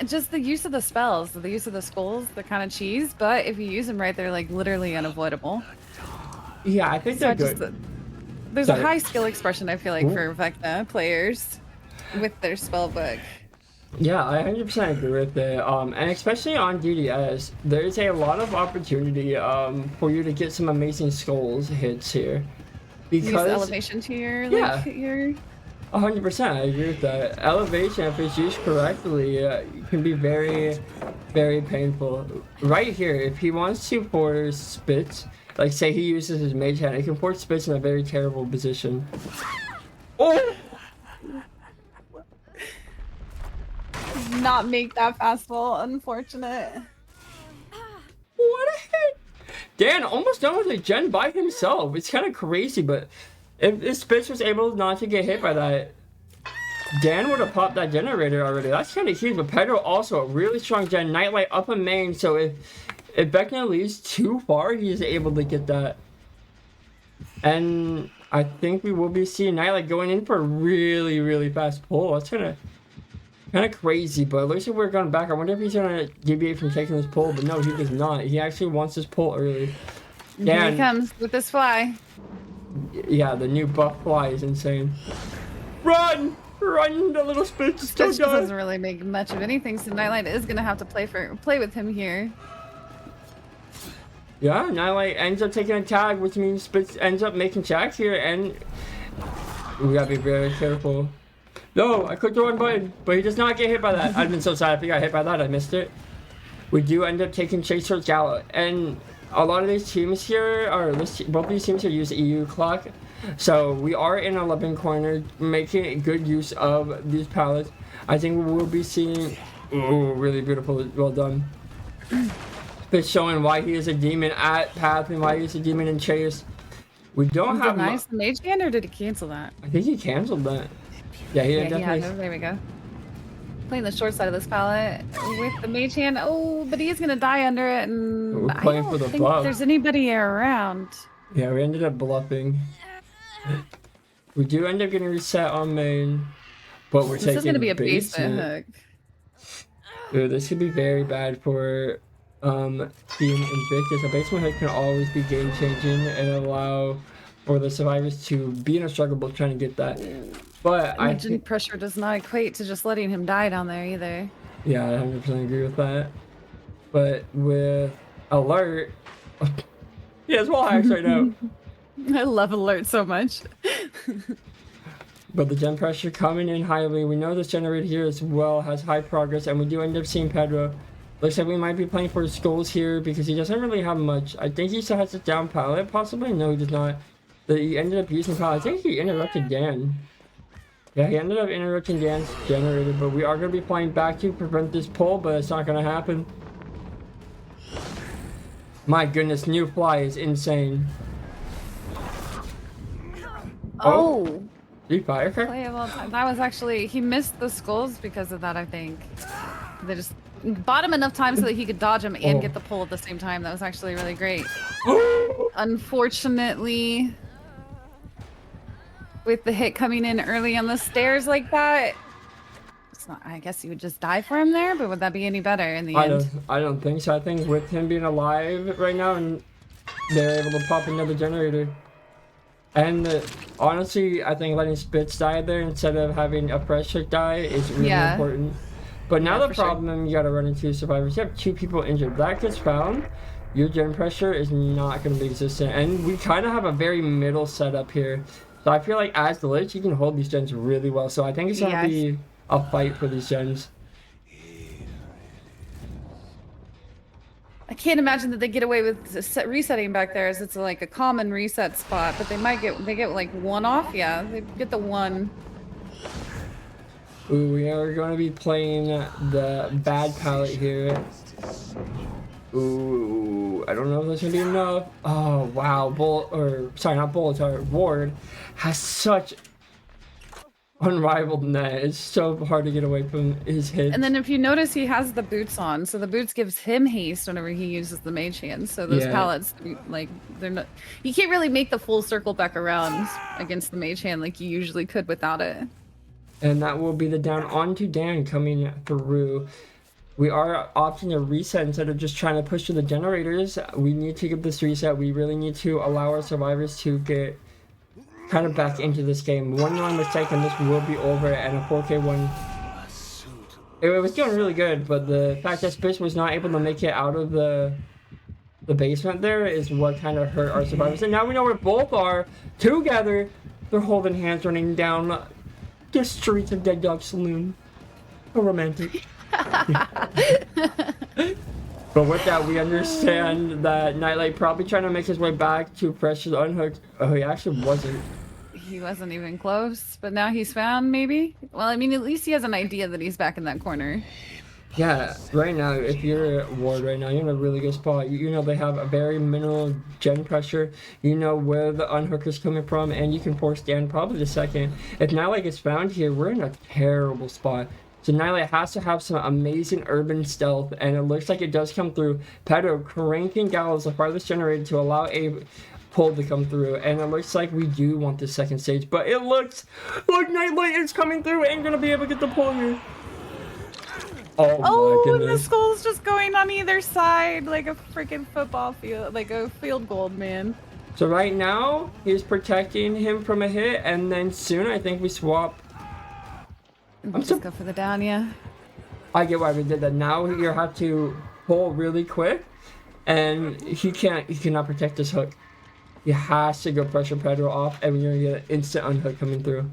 Just the use of the spells, the use of the skulls, they're kind of cheese, but if you use them right, they're like literally unavoidable. Yeah, I think So they're good. There's a high skill expression, I feel like, for Vecna players with their spell book. Yeah, I 100% agree with it. And especially on DDS, there's a lot of opportunity for you to get some amazing skulls hits here. Because Use elevation to your your 100%, I agree with that. Elevation, if it's used correctly, can be very, very painful. Right here, if he wants to force Spitz, like say he uses his mage hand, he can force Spitz in a very terrible position. Oh! not make that fastball, unfortunate. What a hit! Dan almost done with a gen by himself. It's kind of crazy, but if Spitz was able not to get hit by that, Dan would have popped that generator already. That's kind of huge, but Pedro also a really strong gen. Nightlight up in main, so if Vecna leaves too far, he's able to get that. And I think we will be seeing Nightlight going in for a really, really fast pull. That's kind of crazy, but at least if we're going back, I wonder if he's gonna deviate from taking this pull, but no, he does not. He actually wants this pull early. Here he comes with this fly. Yeah, the new buff fly is insane. Run! Run, the little Spitz. Spitz doesn't really make much of anything, so Nightlight is gonna have to play with him here. Yeah, Nightlight ends up taking a tag, which means Spitz ends up making checks here, and we gotta be very careful. No, I clicked the wrong button, but he does not get hit by that. I've been so sad if he got hit by that, I missed it. We do end up taking Chase towards Gala, and a lot of these teams here, both these teams here use EU clock. So we are in 11 corner, making good use of these pallets. I think we will be seeing, ooh, really beautiful, well done. It's showing why he is a demon at Path and why he's a demon in Chase. We don't have nice the mage hand, or did he cancel that? I think he canceled that. Yeah, he definitely. Yeah, there we go. Playing the short side of this palette with the mage hand. Oh, but he is gonna die under it, and we're playing I for the don't think buff. there's anybody around. Yeah, we ended up bluffing. We do end up getting reset on main, but we're taking. This is gonna be a basement hook. Dude, this could be very bad for Team Invictus. A basement hook can always be game changing and allow for the survivors to be in a struggle but trying to get that. But I think pressure does not equate to just letting him die down there either. Yeah, I 100% agree with that. But with Alert, he has wall hacks right now. I love Alert so much. But the gen pressure coming in highly. We know this generator here as well has high progress, and we do end up seeing Pedro. Looks like we might be playing for his skulls here because he doesn't really have much. I think he still has a down pallet, possibly. No, he does not. But he ended up using pallet. I think he interrupted Dan. Yeah, he ended up interrupting Dan's generator, but we are going to be playing back to prevent this pull, but it's not going to happen. My goodness, new fly is insane. Oh! Did he firecracker? Play of all time. That was actually, he missed the skulls because of that, I think. They just bought him enough time so that he could dodge him and get the pull at the same time. That was actually really great. Unfortunately, with the hit coming in early on the stairs like that, it's not, I guess you would just die for him there, but would that be any better in the end? I don't think so. I think with him being alive right now, and they're able to pop another generator. And honestly, I think letting Spitz die there instead of having a fresh hook die is really important. But now the problem you gotta run into survivors. You have 2 people injured. That gets found, your gen pressure is not gonna be existent. And we kind of have a very middle setup here. So I feel like as the Lich, you can hold these gens really well. So I think it's gonna be a fight for these gens. I can't imagine that they get away with resetting back there, as it's like a common reset spot. But they get like one off. Yeah, they get the one. Ooh, we are going to be playing the bad palette here. Ooh, I don't know if that's going to be enough. Oh, wow. Ward has such unrivaled net. It's so hard to get away from his hits. And then if you notice, he has the boots on, so the boots gives him haste whenever he uses the mage hand. So those pallets, like, they're not. You can't really make the full circle back around against the mage hand like you usually could without it. And that will be the down onto Dan coming through. We are opting to reset instead of just trying to push to the generators. We need to give this reset. We really need to allow our survivors to get kind of back into this game. One wrong mistake and this will be over, and a 4K1. It was doing really good, but the fact that Spitz was not able to make it out of the basement there is what kind of hurt our survivors. And now we know where both are together. They're holding hands running down the streets of Dead Dog Saloon. So romantic. But with that, we understand that Nightlight probably trying to make his way back to pressure the unhooked. Oh, he actually wasn't. He wasn't even close, but now he's found, maybe? Well, I mean, at least he has an idea that he's back in that corner. Yeah, right now, if you're at Ward right now, you're in a really good spot. You know they have a very minimal gen pressure. You know where the unhooker's coming from, and you can force Dan probably the second. If Nightlight gets found here, we're in a terrible spot. So Nightlight has to have some amazing urban stealth, and it looks like it does come through. Pedro cranking Gallows, the farthest generator, to allow a pull to come through, and it looks like we do want the second stage, but it looks like Nightlight is coming through and gonna be able to get the pull here. Oh my goodness. And the skull's just going on either side like a freaking football field, like a field goal, man. So right now, he's protecting him from a hit, and then soon I think we swap. Just go for the down, yeah. I get why we did that. Now you have to pull really quick, and he cannot protect this hook. He has to go pressure Pedro off, and you're gonna get an instant unhook coming through.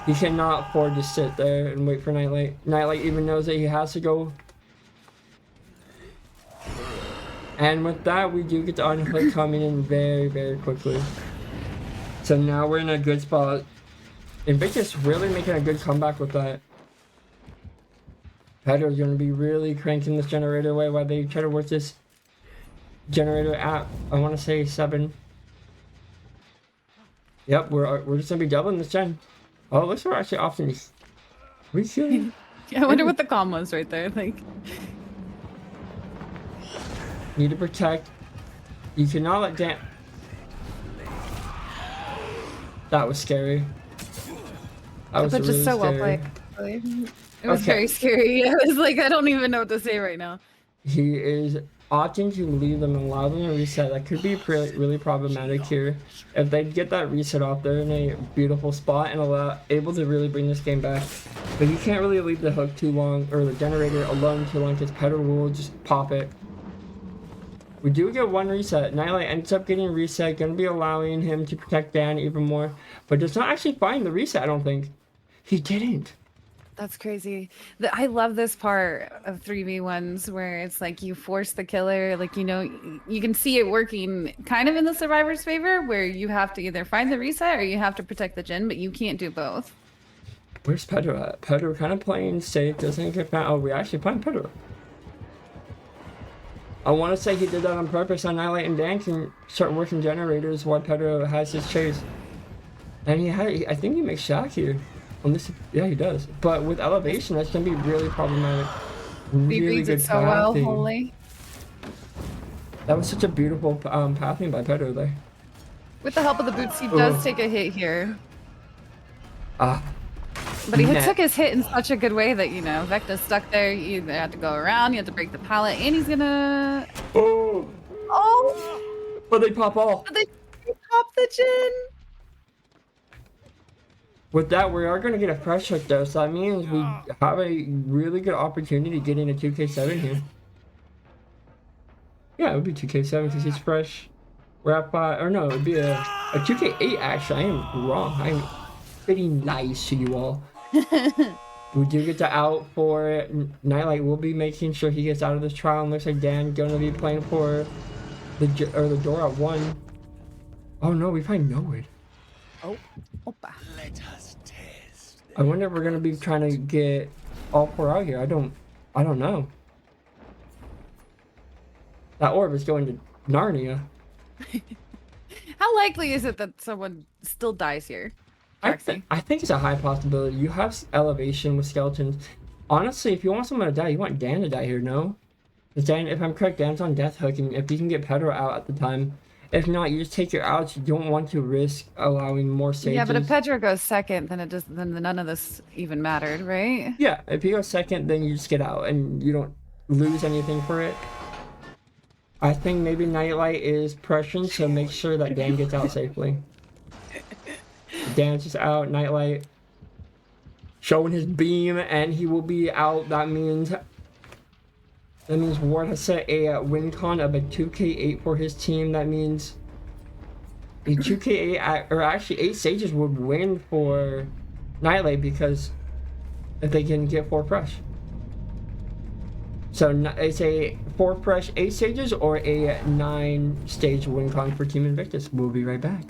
He cannot afford to sit there and wait for Nightlight. Nightlight even knows that he has to go. And with that, we do get the unhook coming in very, very quickly. So now we're in a good spot. Invictus really making a good comeback with that. Pedro's going to be really cranking this generator away while they try to work this generator at, I want to say 7. Yep, we're just going to be doubling this gen. Oh, it looks like we're actually opting. We should. Yeah, I wonder what the calm was right there. Like, need to protect. You cannot let Dan. That was scary. That was but really just so scary. well played. It was very scary. I was like, I don't even know what to say right now. He is opting to leave them and allow them to reset. That could be really problematic here. If they get that reset off, they're in a beautiful spot and able to really bring this game back. But you can't really leave the hook too long, or the generator alone too long, because Pedro will just pop it. We do get one reset. Nightlight ends up getting reset, going to be allowing him to protect Dan even more, but does not actually find the reset, I don't think. He didn't. That's crazy. I love this part of 3v1s where it's like you force the killer, like, you know, you can see it working kind of in the survivor's favor, where you have to either find the reset or you have to protect the gen, but you can't do both. Where's Pedro at? Pedro kind of playing safe, doesn't get found. Oh, we actually find Pedro. I want to say he did that on purpose so Nightlight and Dan can start working generators while Pedro has his chase. And I think he makes shock here. On this, yeah, he does. But with elevation, that's going to be really problematic. He reads it so well, holy. That was such a beautiful pathing by Pedro there. With the help of the boots, he does take a hit here. But he took his hit in such a good way that, you know, Vecna's stuck there. You either have to go around, you have to break the pallet, and he's gonna... Oh! But they pop all. But they pop the gen. With that, we are going to get a fresh hook though, so that means we have a really good opportunity getting a 2k7 here. Yeah, it would be 2k7 because he's fresh. We're at 5, or no, it would be a 2k8 actually. I am wrong. I'm pretty nice to you all. We do get to out for Nightlight. We'll be making sure he gets out of this trial. And looks like Dan gonna be playing for the door at 1. Oh no, we probably know it. Oh, opa. Let us test. I wonder if we're gonna be trying to get all 4 out here. I don't know. That orb is going to Narnia. How likely is it that someone still dies here? I think it's a high possibility. You have elevation with skeletons. Honestly, if you want someone to die, you want Dan to die here, no? Because Dan, if I'm correct, Dan's on death hook, and if you can get Pedro out at the time. If not, you just take your outs. You don't want to risk allowing more sages. Yeah, but if Pedro goes second, then none of this even mattered, right? Yeah, if he goes second, then you just get out, and you don't lose anything for it. I think maybe Nightlight is pressuring to make sure that Dan gets out safely. Dan's just out, Nightlight showing his beam, and he will be out. That means Ward has set a win con of a 2k8 for his team. That means a 2k8, or actually 8 sages would win for Nightlight, because if they can get 4 fresh. So it's a 4 fresh 8 stages or a 9 stage win con for Team Invictus. We'll be right back.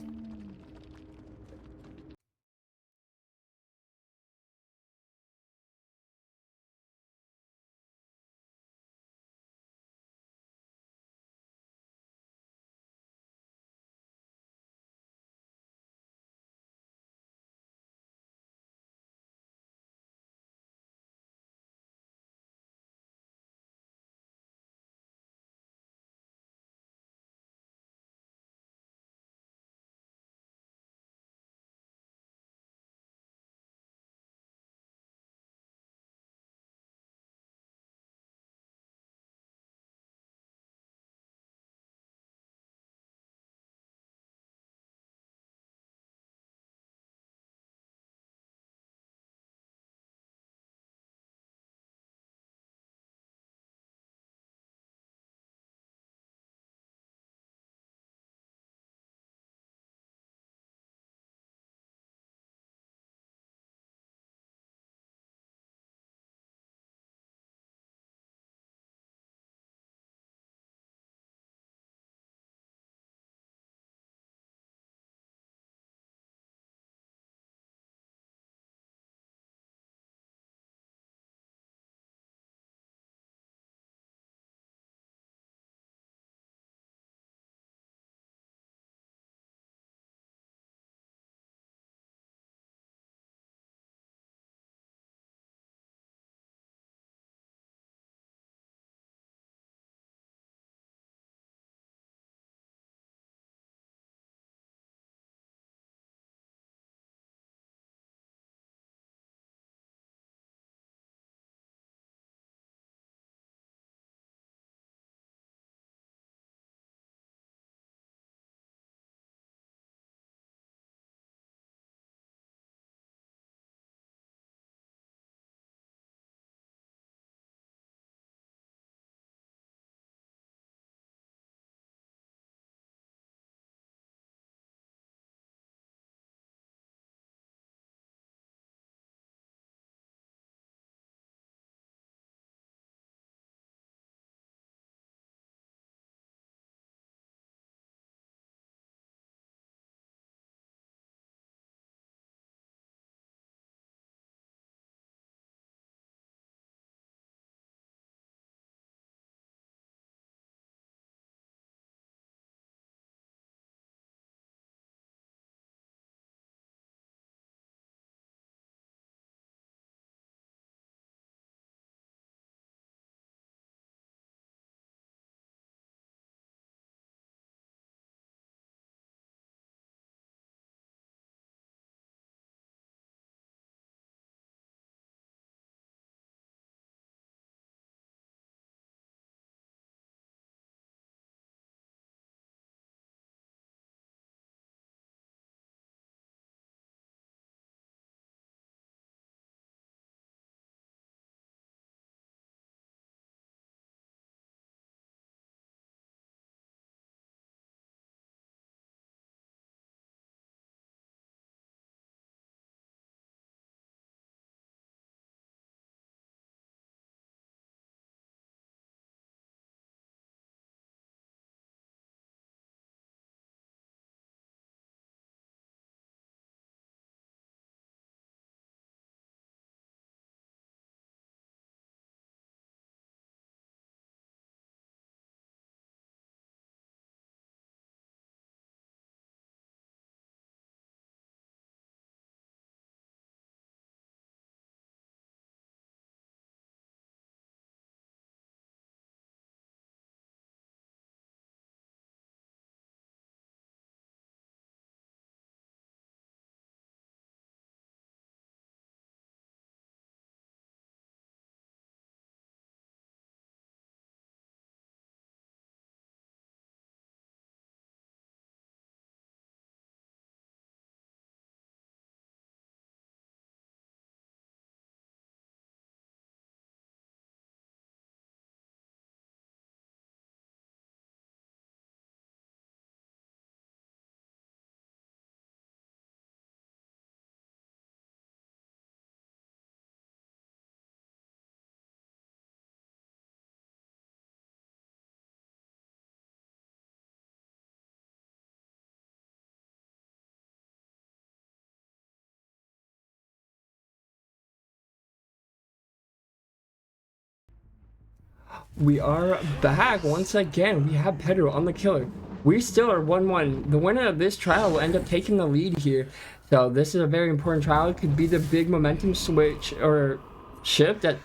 We are back once again. We have Pedro on the killer. We still are 1-1. The winner of this trial will end up taking the lead here. So this is a very important trial. It could be the big momentum switch or shift that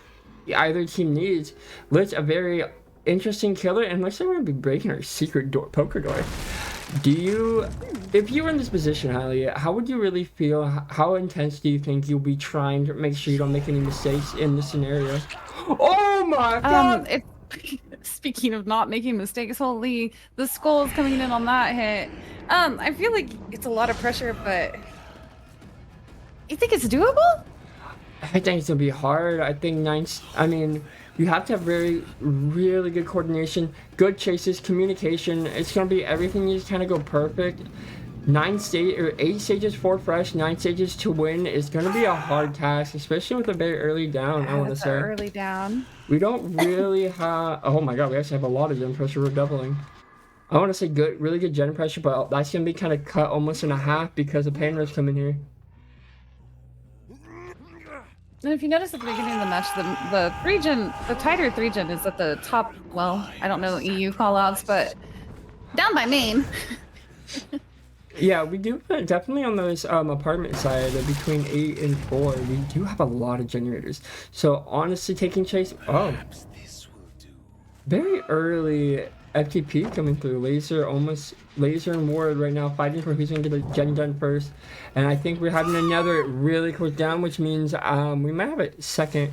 either team needs. Lich, a very interesting killer, and looks like we're gonna be breaking our secret door, poker door. Do you, if you were in this position, Hallie, how would you really feel? How intense do you think you'll be trying to make sure you don't make any mistakes in this scenario? Oh my god! Speaking of not making mistakes, holy, the skull is coming in on that hit. I feel like it's a lot of pressure, but you think it's doable? I think it's gonna be hard. I think you have to have really good coordination, good chases, communication. It's gonna be everything. You just kind of go perfect. 8 stages for fresh, 9 stages to win is gonna be a hard task, especially with a very early down. I want to say early down. We don't really have. Oh my god, we actually have a lot of gen pressure. We're doubling. I want to say really good gen pressure, but that's gonna be kind of cut almost in a half because the pain rush coming here. And if you notice at the beginning of the match, the tighter 3-gen is at the top. Well, I don't know EU callouts, but down by main. Yeah, we do definitely on those apartment side between 8 and 4. We do have a lot of generators. So honestly, taking chase. Oh, very early FTP coming through. Laser and Ward right now fighting for who's gonna get the gen done first. And I think we're having another really quick down, which means we might have a second.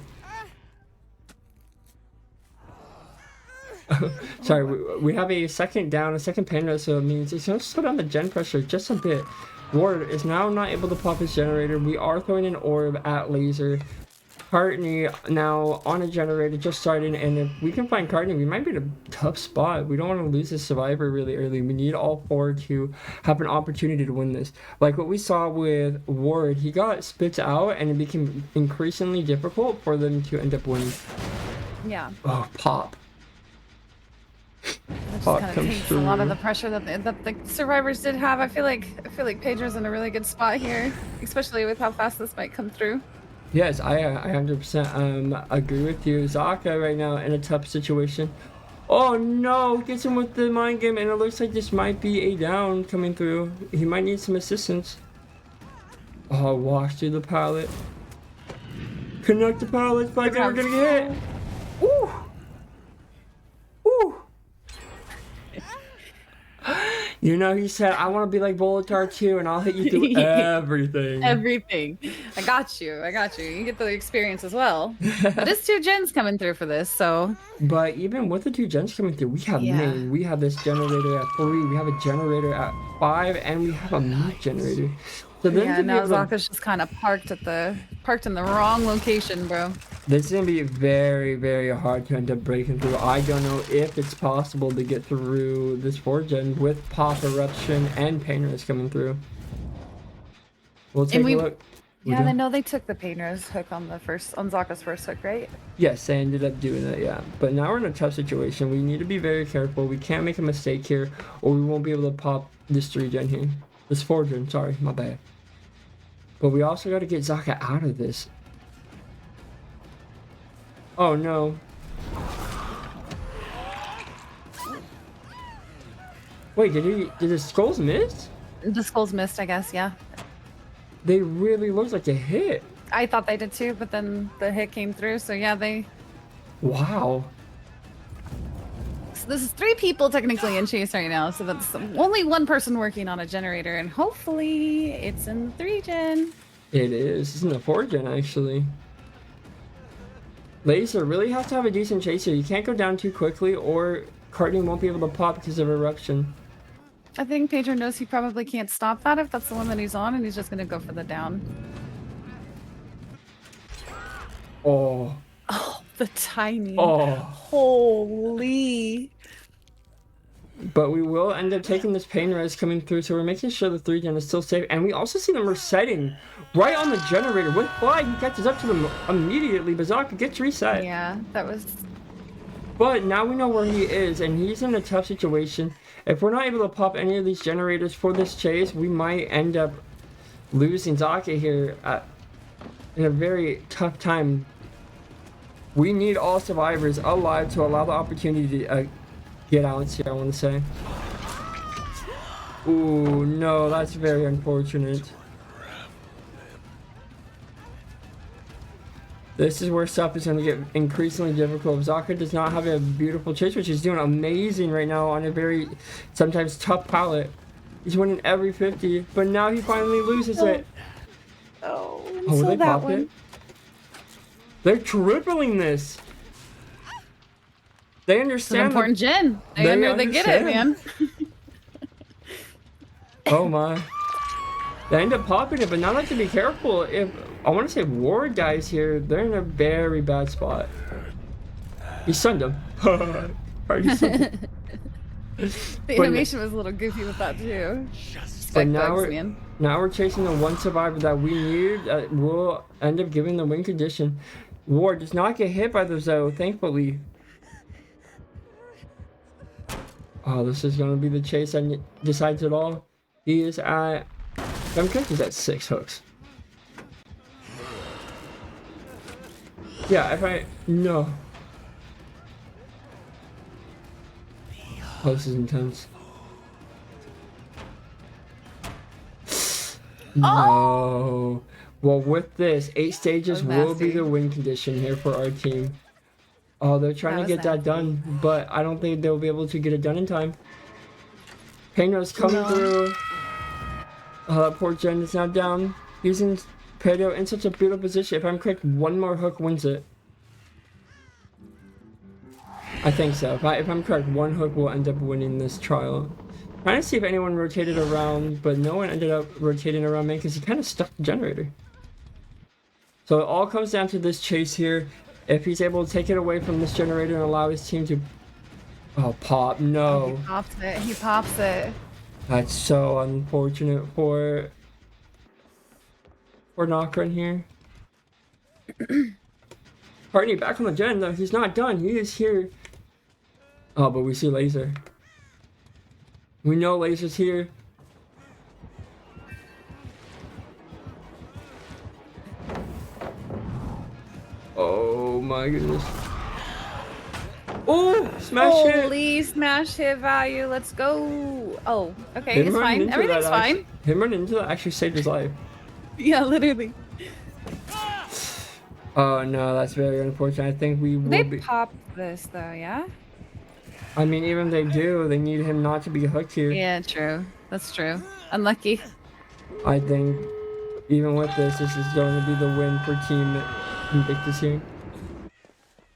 Sorry, we have a second down, a second panda, so it means it's going to slow down the gen pressure just a bit. Ward is now not able to pop his generator. We are throwing an orb at Laser. Cartney now on a generator, just starting, and if we can find Cartney, we might be in a tough spot. We don't want to lose this survivor really early. We need all 4 to have an opportunity to win this. Like what we saw with Ward, he got spits out, and it became increasingly difficult for them to end up winning. Yeah. Oh, pop. That just kind of takes a lot of the pressure that the survivors did have. I feel like Pedro's in a really good spot here, especially with how fast this might come through. Yes, I 100% agree with you. Zaka right now in a tough situation. Oh no, gets him with the mind game, and it looks like this might be a down coming through. He might need some assistance. Oh, wash through the pallet. Connect the pallet, like we're gonna get hit. Ooh. Ooh. You know, he said, I want to be like Volatar too, and I'll hit you through everything. Everything. I got you. You get the experience as well. But it's 2 gens coming through for this, so. But even with the 2 gens coming through, we have main, we have this generator at 3, we have a generator at 5, and we have a meat generator. So yeah, now Zaka's just kind of parked in the wrong location, bro. This is gonna be very, very hard to end up breaking through. I don't know if it's possible to get through this 4-gen with Pop Eruption and Painter's coming through. We'll take a look. Yeah, I know they took the Painter's hook on Zaka's first hook, right? Yes, they ended up doing that, yeah. But now we're in a tough situation. We need to be very careful. We can't make a mistake here, or we won't be able to pop this 3-gen here. This 4-gen, sorry, my bad. But we also got to get Zaka out of this. Oh no. Wait, did the skulls miss? The skulls missed, I guess, yeah. They really looked like a hit. I thought they did too, but then the hit came through, so yeah, they... Wow. So this is 3 people technically in chase right now, so that's only 1 person working on a generator, and hopefully it's in 3-gen. It is. It's in the 4-gen, actually. Laser really has to have a decent chaser. You can't go down too quickly, or Cartney won't be able to pop because of Eruption. I think Pedro knows he probably can't stop that if that's the one that he's on, and he's just going to go for the down. Oh. Oh, the timing. Oh. Holy. But we will end up taking this pain res coming through, so we're making sure the 3-gen is still safe. And we also see them resetting right on the generator with fly. He catches up to them immediately. Bazaka gets reset. Yeah, that was... But now we know where he is, and he's in a tough situation. If we're not able to pop any of these generators for this chase, we might end up losing Zaka here in a very tough time. We need all survivors alive to allow the opportunity to get out here, I want to say. Ooh, no, that's very unfortunate. This is where stuff is going to get increasingly difficult. Zaka does not have a beautiful chase, which is doing amazing right now on a very, sometimes tough palette. He's winning every 50, but now he finally loses it. Oh, Will so they that pop one. it? They're tripling this. They It's an understand. important gen. They get it, man. Oh my. They end up popping it, but now they have to be careful. If I want to say Ward guys here, they're in a very bad spot. He stunned him. Already stunned him. The animation was a little goofy with that too. But now we're chasing the one survivor that we need that will end up giving the win condition. Ward does not get hit by the Zoe, thankfully. Oh, this is going to be the chase that decides it all. He is at... I'm correct, he's at 6 hooks. Yeah, if I... No. Oh, this is intense. No. Well, with this, 8 stages will be the win condition here for our team. Oh, they're trying to get that done, but I don't think they'll be able to get it done in time. Peno's coming through. Oh, that poor Jen is now down. He's in Pedro in such a beautiful position. If I'm correct, one more hook wins it. I think so. If I'm correct, one hook will end up winning this trial. Trying to see if anyone rotated around, but no one ended up rotating around me because he kind of stuck the generator. So it all comes down to this chase here. If he's able to take it away from this generator and allow his team to... Oh, pop. No. He pops it. He pops it. That's so unfortunate for Nokron here. Hardy back on the gen though. He's not done. He is here. Oh, but we see Laser. We know Laser's here. Oh my goodness. Oh, smash hit. Holy smash hit value. Let's go. Oh, okay. It's fine. Everything's fine. Him running into that actually saved his life. Yeah, literally. Oh no, that's very unfortunate. I think we will They pop this though, yeah? I mean, even if they do, they need him not to be hooked here. Yeah, true. That's true. Unlucky. I think even with this is going to be the win for Team Invictus here.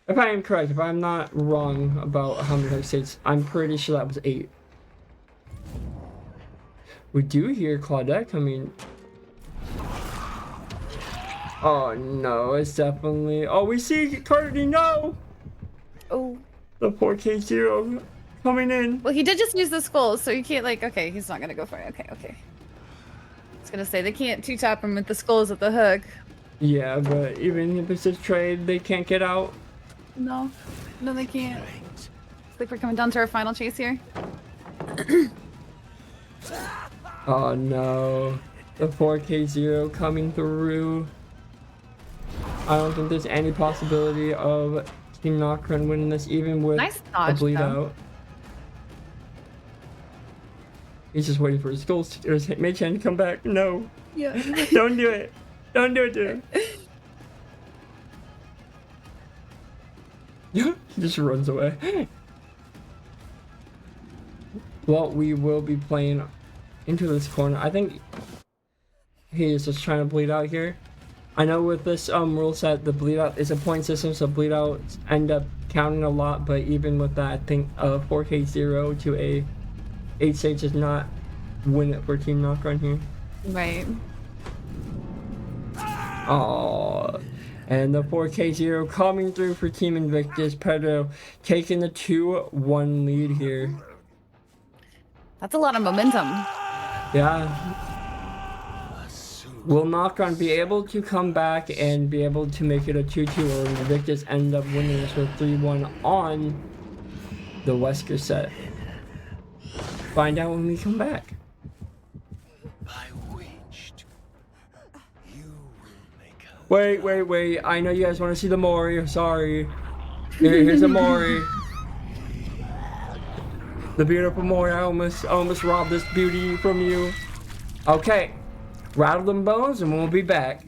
If I am correct, if I'm not wrong about how many hook states, I'm pretty sure that was 8. We do hear Claudette coming. Oh no, it's definitely... Oh, we see Cardi, no! Oh. The 4K0 coming in. Well, he did just use the skull, so you can't like, okay, he's not gonna go for it. Okay, okay. I was gonna say, they can't two-tap him with the skulls at the hook. Yeah, but even if it's a trade, they can't get out. No. No, they can't. Looks like we're coming down to our final chase here. Oh no. The 4K0 coming through. I don't think there's any possibility of Team Nokron winning this, even with a bleed out. He's just waiting for his goals or his mage hand to come back. No. Yeah. Don't do it. Don't do it to him. He just runs away. Well, we will be playing into this corner. I think he is just trying to bleed out here. I know with this rule set, the bleed out is a point system, so bleed outs end up counting a lot, but even with that, I think 4K0 to a 8 stage does not win it for Team Nokron here. Right. Oh, and the 4K0 coming through for Team Invictus. Pedro taking the 2-1 lead here. That's a lot of momentum. Yeah. Will Nokron be able to come back and be able to make it a 2-2, or Invictus end up winning this with 3-1 on the Wesker set? Find out when we come back. By which you will make a Wait. I know you guys want to see the Mori. Sorry. Here's a Mori. The beautiful Mori. I almost robbed this beauty from you. Okay. Rattle them bones and we'll be back.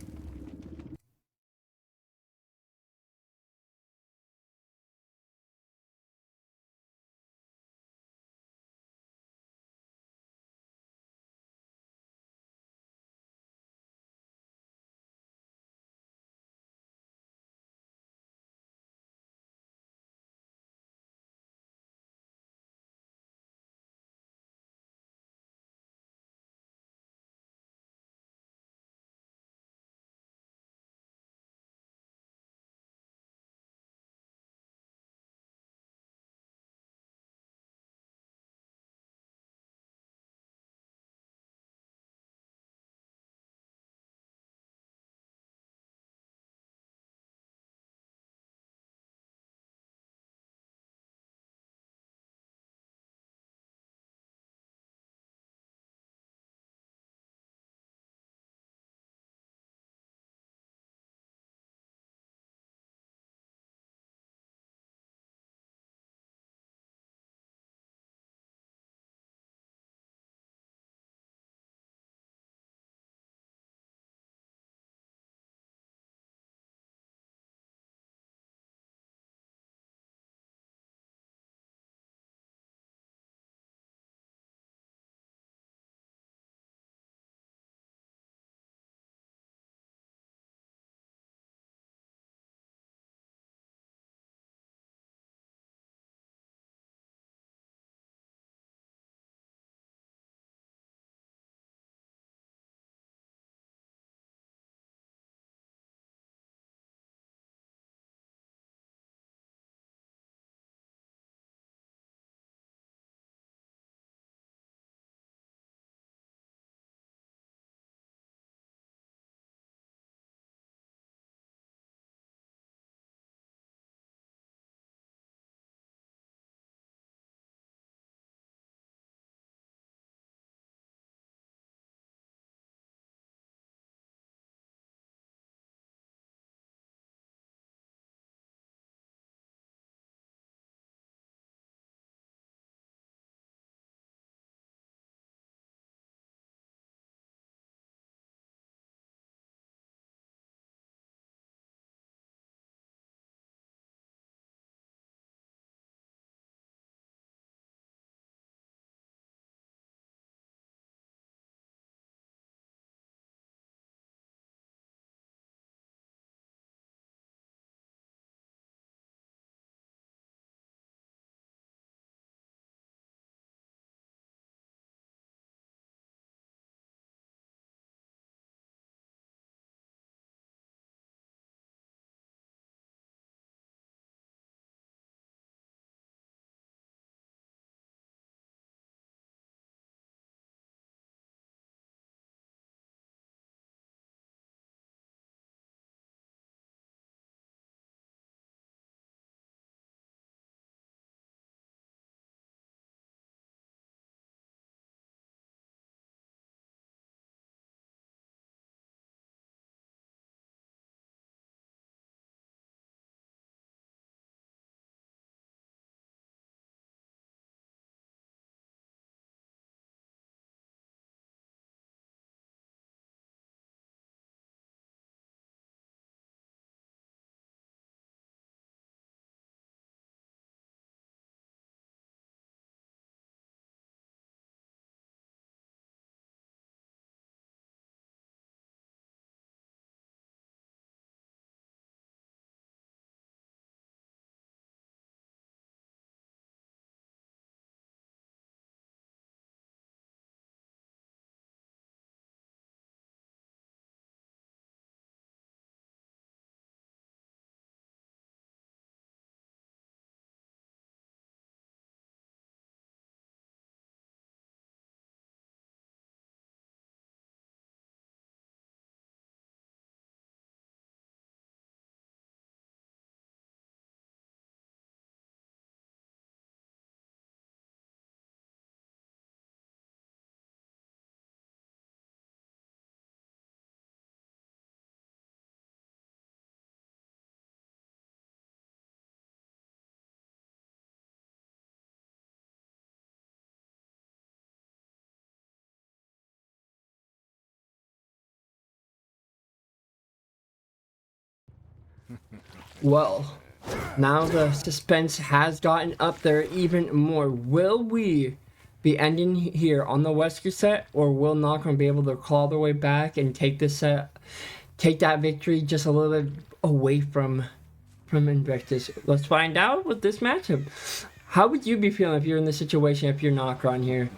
Well, now the suspense has gotten up there even more. Will we be ending here on the Wesker set, or will Nokron be able to claw their way back and take this set, take that victory just a little bit away from Invictus? Let's find out with this matchup. How would you be feeling if you're in this situation, if you're Nokron here?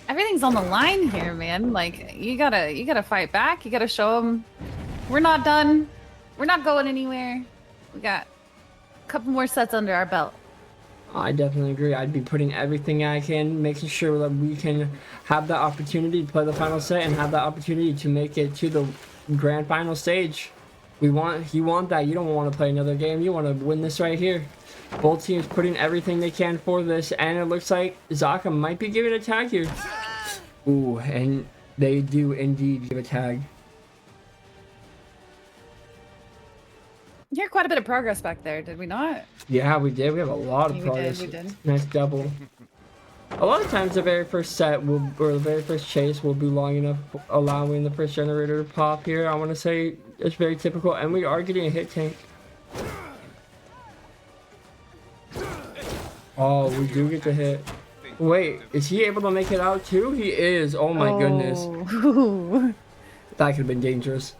Everything's on the line here, man. Like, you gotta fight back. You gotta show them we're not done. We're not going anywhere. We got a couple more sets under our belt. I definitely agree. I'd be putting everything I can, making sure that we can have the opportunity to play the final set and have the opportunity to make it to the grand final stage. You want that. You don't want to play another game. You want to win this right here. Both teams putting everything they can for this, and it looks like Zaka might be giving a tag here. Ooh, and they do indeed give a tag. You had quite a bit of progress back there, did we not? Yeah, we did. We have a lot of progress. We did. Nice double. A lot of times the very first set will, or the very first chase will be long enough, allowing the first generator to pop here. I want to say it's very typical, and we are getting a hit tank. Oh, we do get the hit. Wait, is he able to make it out too? He is. Oh my goodness. That could have been dangerous.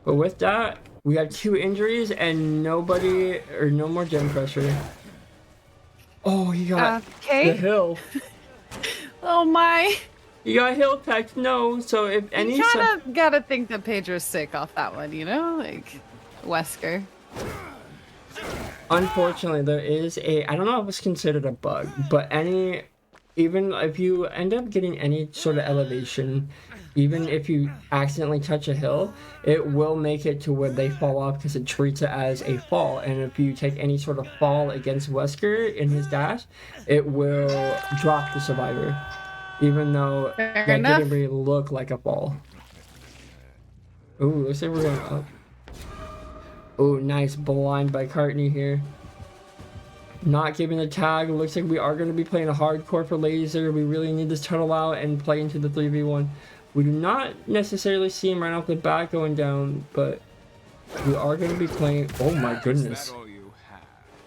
But with that, we have 2 injuries and nobody, or no more gem pressure. Oh, he got the hill. Oh my. He got hill tech. No, so if any... You kind of gotta think that Pedro's sick off that one, you know? Like, Wesker. Unfortunately, there is a... I don't know if it's considered a bug, but even if you end up getting any sort of elevation, even if you accidentally touch a hill, it will make it to where they fall off because it treats it as a fall. And if you take any sort of fall against Wesker in his dash, it will drop the survivor, even though that didn't really look like a fall. Ooh, looks like we're going up. Ooh, nice blind by Cartney here. Not giving the tag. Looks like we are going to be playing a hardcore for Laser. We really need this tunnel out and play into the 3v1. We do not necessarily see him right off the bat going down, but we are going to be playing... Oh my goodness.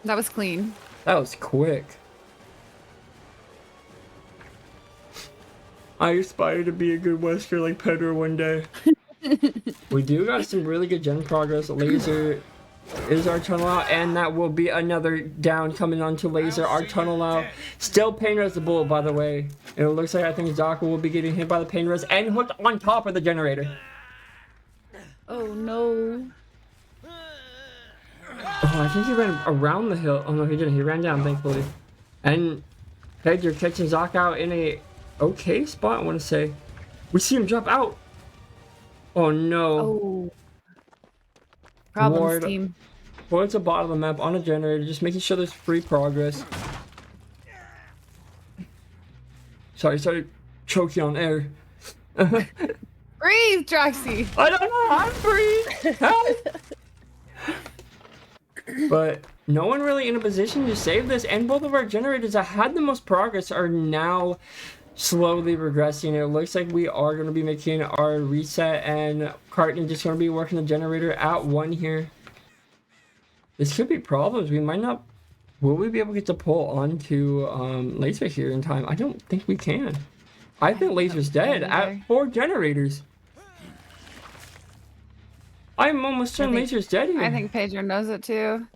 That was clean. That was quick. I aspire to be a good Wesker like Pedro one day. We do got some really good gen progress. Laser is our tunnel out, and that will be another down coming onto Laser. Our tunnel out. Still pain res the bullet, by the way. And it looks like I think Zaka will be getting hit by the pain res and hooked on top of the generator. Oh no. Oh, I think he ran around the hill. Oh no, he didn't. He ran down, thankfully. And Pedro catching Zaka out in a okay spot, I want to say. We see him drop out. Oh no. Oh. Problems, team. Towards the bottom of the map on a generator, just making sure there's free progress. Sorry, choking on air. Breathe, Droxy. I don't know how to breathe. Help. But no one really in a position to save this, and both of our generators that had the most progress are now slowly regressing. It looks like we are going to be making our reset, and Cartney just going to be working the generator at 1 here. This could be problems. We might not... Will we be able to get the pull onto Laser here in time? I don't think we can. I think Laser's dead at 4 generators. I'm almost certain Laser's dead here. I think Pedro knows it too.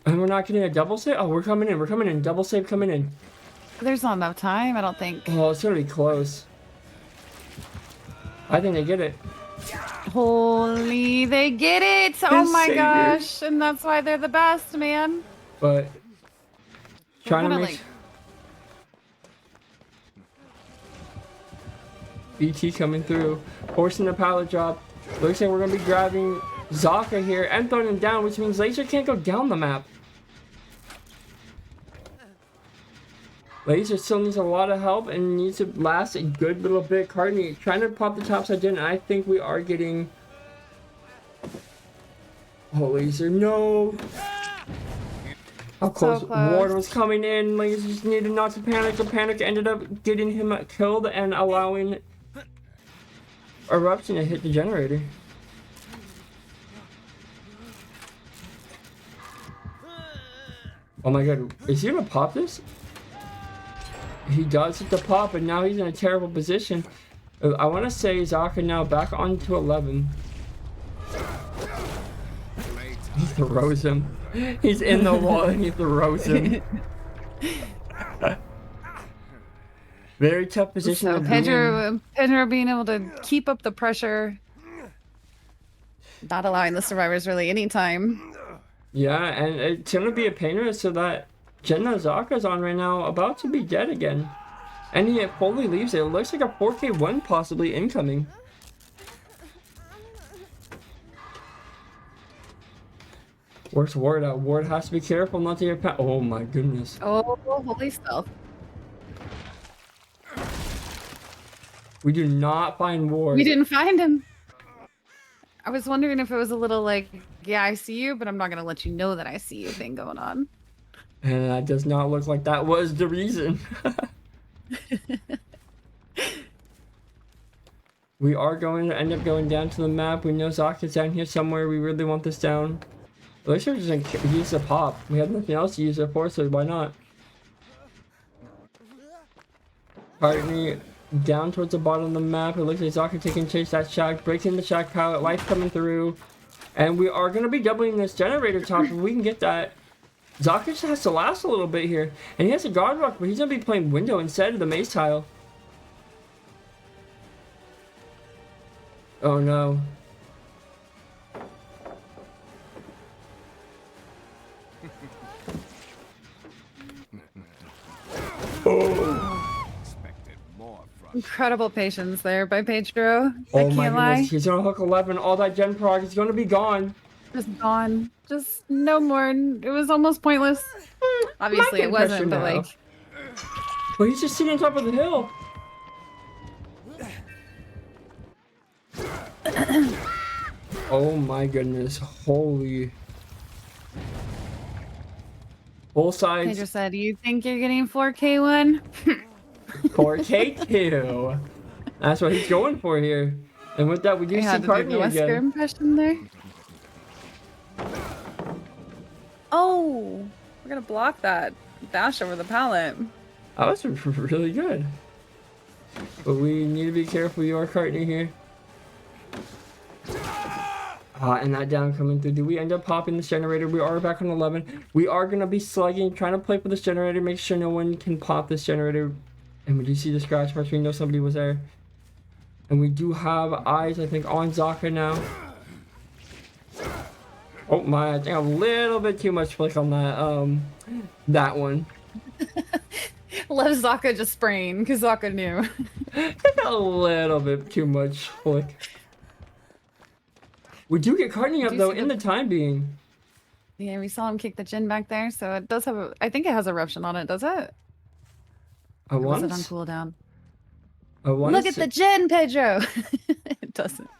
And we're not getting a double save? Oh, we're coming in. Double save coming in. There's not enough time, I don't think. Oh, it's gonna be close. I think they get it. Holy, they get it! Oh my gosh, and that's why they're the best, man. But trying to make... Like... BT coming through, forcing the pallet drop. Looks like we're gonna be grabbing Zaka here and throwing him down, which means Laser can't go down the map. Laser still needs a lot of help and needs to last a good little bit. Cartney trying to pop the topside in. I think we are getting... Oh, Laser, no! How close. So close. Ward was coming in. Laser just needed not to panic. The panic ended up getting him killed and allowing... eruption to hit the generator. Oh my god, is he gonna pop this? He does hit the pop, and now he's in a terrible position. I want to say Zaka now back onto 11. He throws him. He's in the wall and he throws him. Very tough position. So Pedro being able to keep up the pressure, not allowing the survivors really any time. Yeah, and it's gonna be a pain so that Jenna Zaka's on right now, about to be dead again. And he fully leaves it. It looks like a 4K1 possibly incoming. Where's Ward at? Ward has to be careful not to get oh my goodness. Oh, holy stealth. We do not find Ward. We didn't find him. I was wondering if it was a little like, yeah, I see you, but I'm not going to let you know that I see you thing going on. And that does not look like that was the reason. We are going to end up going down to the map. We know Zaka's down here somewhere. We really want this down. At least we're just going to use the pop. We have nothing else to use it for, so why not? Partly down towards the bottom of the map. It looks like Zaka taking chase that shack, breaking the shack pallet, life coming through. And we are going to be doubling this generator top if we can get that. Zaka just has to last a little bit here. And he has a guard rock, but he's going to be playing window instead of the maze tile. Oh no. Incredible patience there by Pedro. Oh I my can't lie. goodness. He's going to hook 11. All that gen prog is going to be gone. Just gone. Just no more. It was almost pointless. Obviously it wasn't, but like. But he's just sitting on top of the hill. Oh my goodness. Holy. Both sides. Pedro said, you think you're getting 4K1? 4K2. That's what he's going for here. And with that, we do see Cartney Wesker again. impression there. Oh, we're gonna block that dash over the pallet. That was really good. But we need to be careful. You are Cartney here. And that down coming through. Do we end up popping this generator? We are back on 11. We are going to be slugging, trying to play for this generator, make sure no one can pop this generator. And we do see the scratch marks. We know somebody was there. And we do have eyes, I think, on Zaka now. Oh my, I think a little bit too much flick on that one. Love Zaka just spraying, because Zaka knew. A little bit too much flick. We do get Cartney up though in the time being. Yeah, we saw him kick the gin back there, so it does have I think it has eruption on it, does it? I want it on cooldown. Look at the gin, Pedro! It doesn't.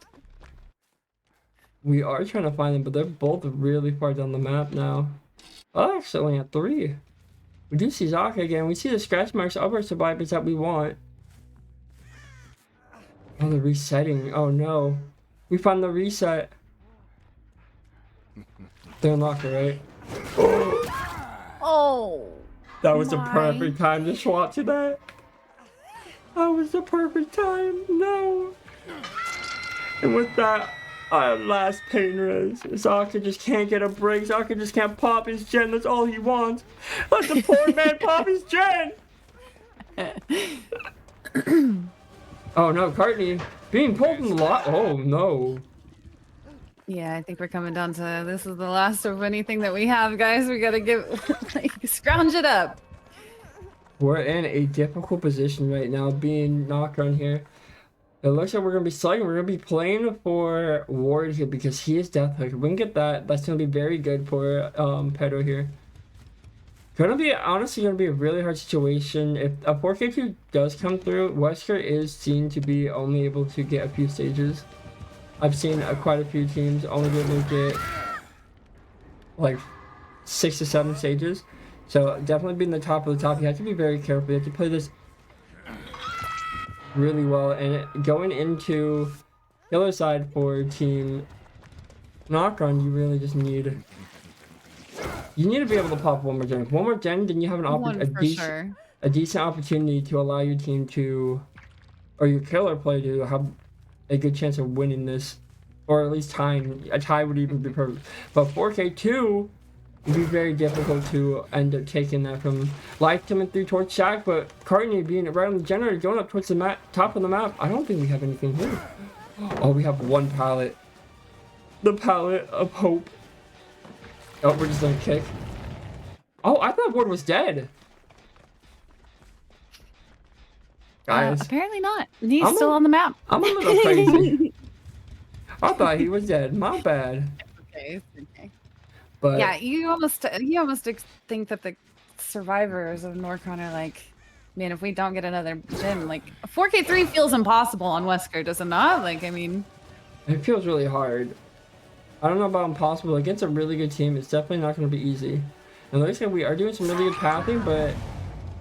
We are trying to find them, but they're both really far down the map now. Oh, actually only at 3. We do see Zaka again. We see the scratch marks of our survivors that we want. Oh, the resetting. Oh no. We found the reset. They unlocked it, right? Oh! That was the perfect time to swap to that. That was the perfect time. No. And with that, last pain res. Zaka just can't get a break. Zaka just can't pop his gen. That's all he wants. Let the poor man pop his gen. Oh no, Cartney being pulled from the lot. Oh no. Yeah, I think we're coming down to this is the last of anything that we have, guys. We gotta scrounge it up. We're in a difficult position right now, being Nokron here. It looks like we're gonna be slugging. We're gonna be playing for Ward here because he is death hook. If we can get that, that's gonna be very good for Pedro here. Honestly gonna be a really hard situation. If a 4K2 does come through, Wesker is seen to be only able to get a few stages. I've seen quite a few teams only be able to get like 6 to 7 stages. So definitely being the top of the top, you have to be very careful. You have to play this really well. And going into The other side for Team Nokron, you really just need... You need to be able to pop one more gen. One more gen, then you have One for sure. a decent opportunity to allow your team to, or your killer play to have a good chance of winning this, or at least tying. A tie would even be perfect. But 4K2 would be very difficult to end up taking that from Light coming through towards Shaq, but Cartney being right on the generator going up towards the top of the map. I don't think we have anything here. Oh, we have one pallet. The pallet of hope. Oh, we're just gonna kick. Oh, I thought Ward was dead. Guys. Apparently not. He's still on the map. I'm a little crazy. I thought he was dead. My bad. Okay. But yeah, you almost think that the survivors of Nokron are like, man, if we don't get another gen, like 4K3 feels impossible on Wesker, does it not? Like, I mean, it feels really hard. I don't know about impossible. Against a really good team, it's definitely not going to be easy. And like I said, we are doing some really good pathing, but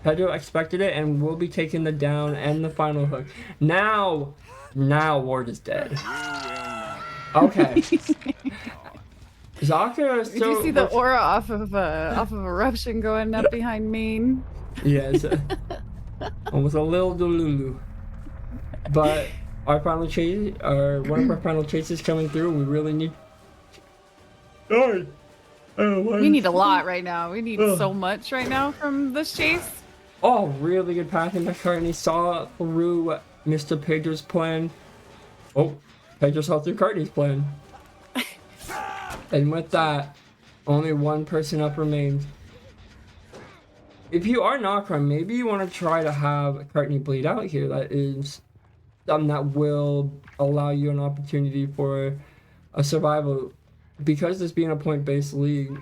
Pedro expected it and will be taking the down and the final hook. Now Ward is dead. Okay. Zaka still... Did you see the aura off of Eruption going up behind main? Yes. Almost a little delulu. But our final chase, one of our final chases coming through, we really need... Sorry. We need a lot right now. We need so much right now from this chase. Oh, really good pathing by Cartney. Saw through Mr. Pedro's plan. Oh, Pedro saw through Cartney's plan. And with that, only one person up remains. If you are Nokron, maybe you want to try to have Cartney bleed out here. That is something that will allow you an opportunity for a survival. Because this being a point-based league.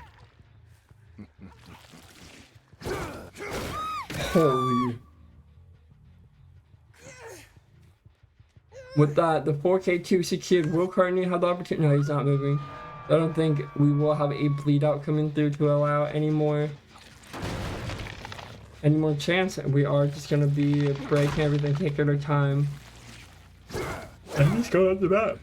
Holy. With that, the 4K2 secured. Will Cartney have the opportunity? No, he's not moving. I don't think we will have a bleed out coming through to allow any more chance. We are just gonna be breaking everything, taking our time. And he's going up the map.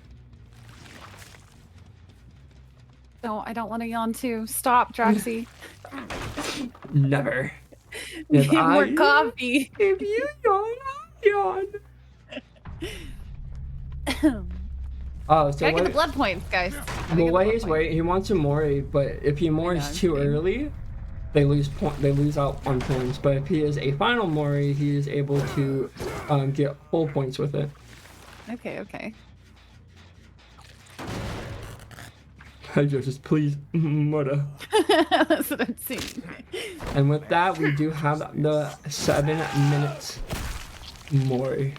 No, I don't want to yawn too. Stop, Draxie. Never. Need more coffee. If you yawn, I'll yawn. Oh, so gotta get the blood points, guys. Well, wait. He wants to Mori, but if he Mori's too early, they lose out on points. But if he is a final Mori, he is able to get full points with it. Okay. Just please, murder. That's what I'm seeing. And with that, we do have the 7 minutes Mori.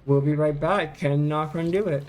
We'll be right back. Can Nokron do it?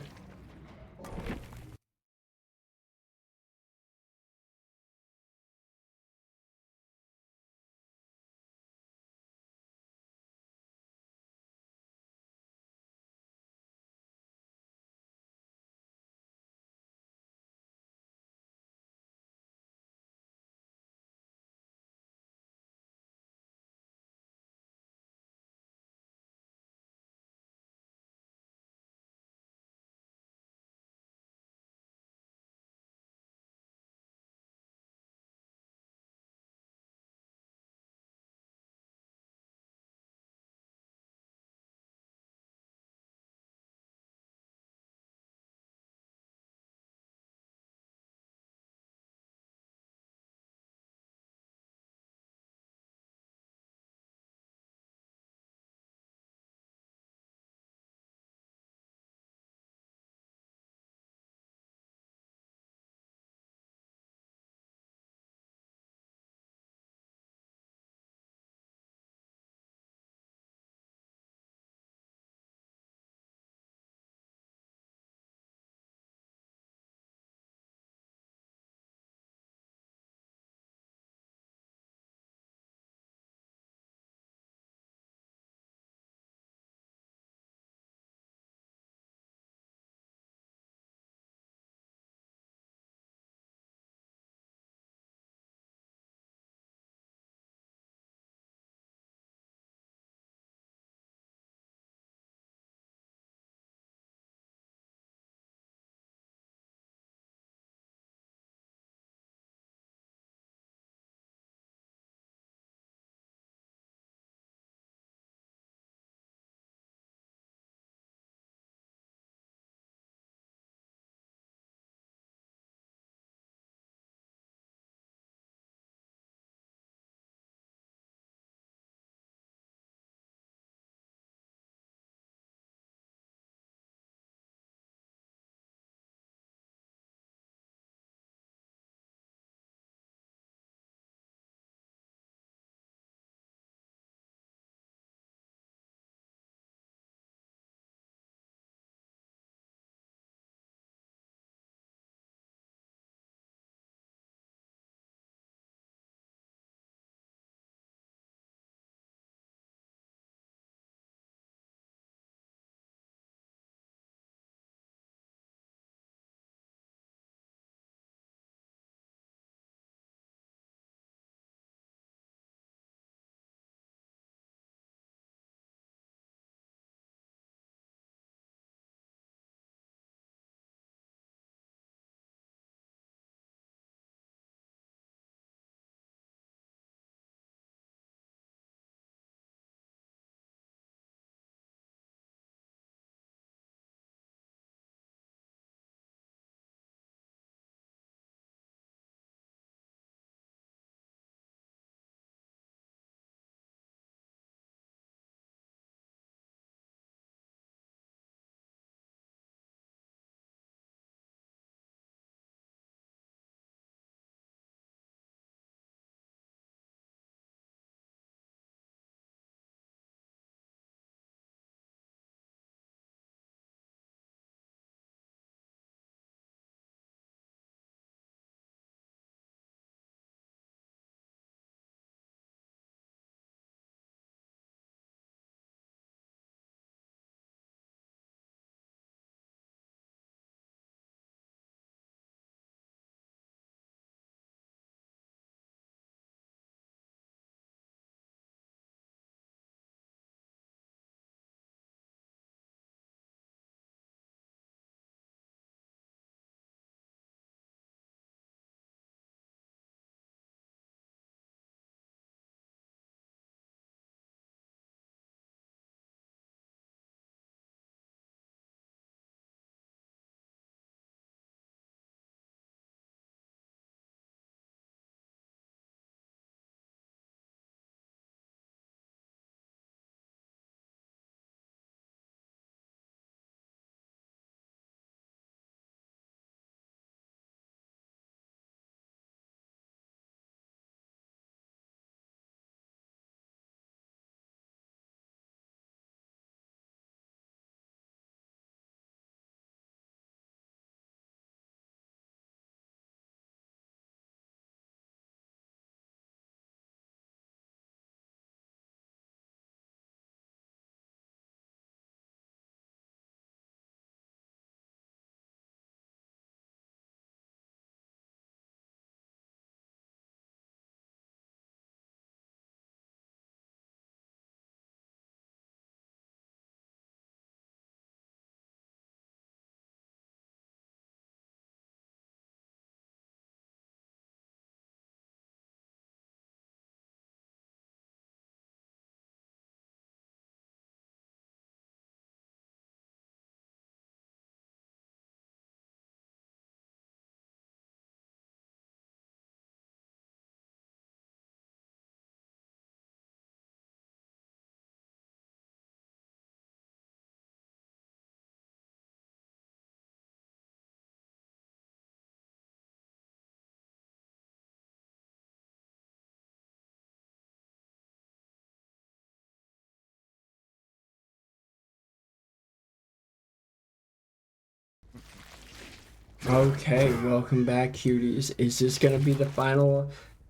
Okay, welcome back, cuties. Is this gonna be the final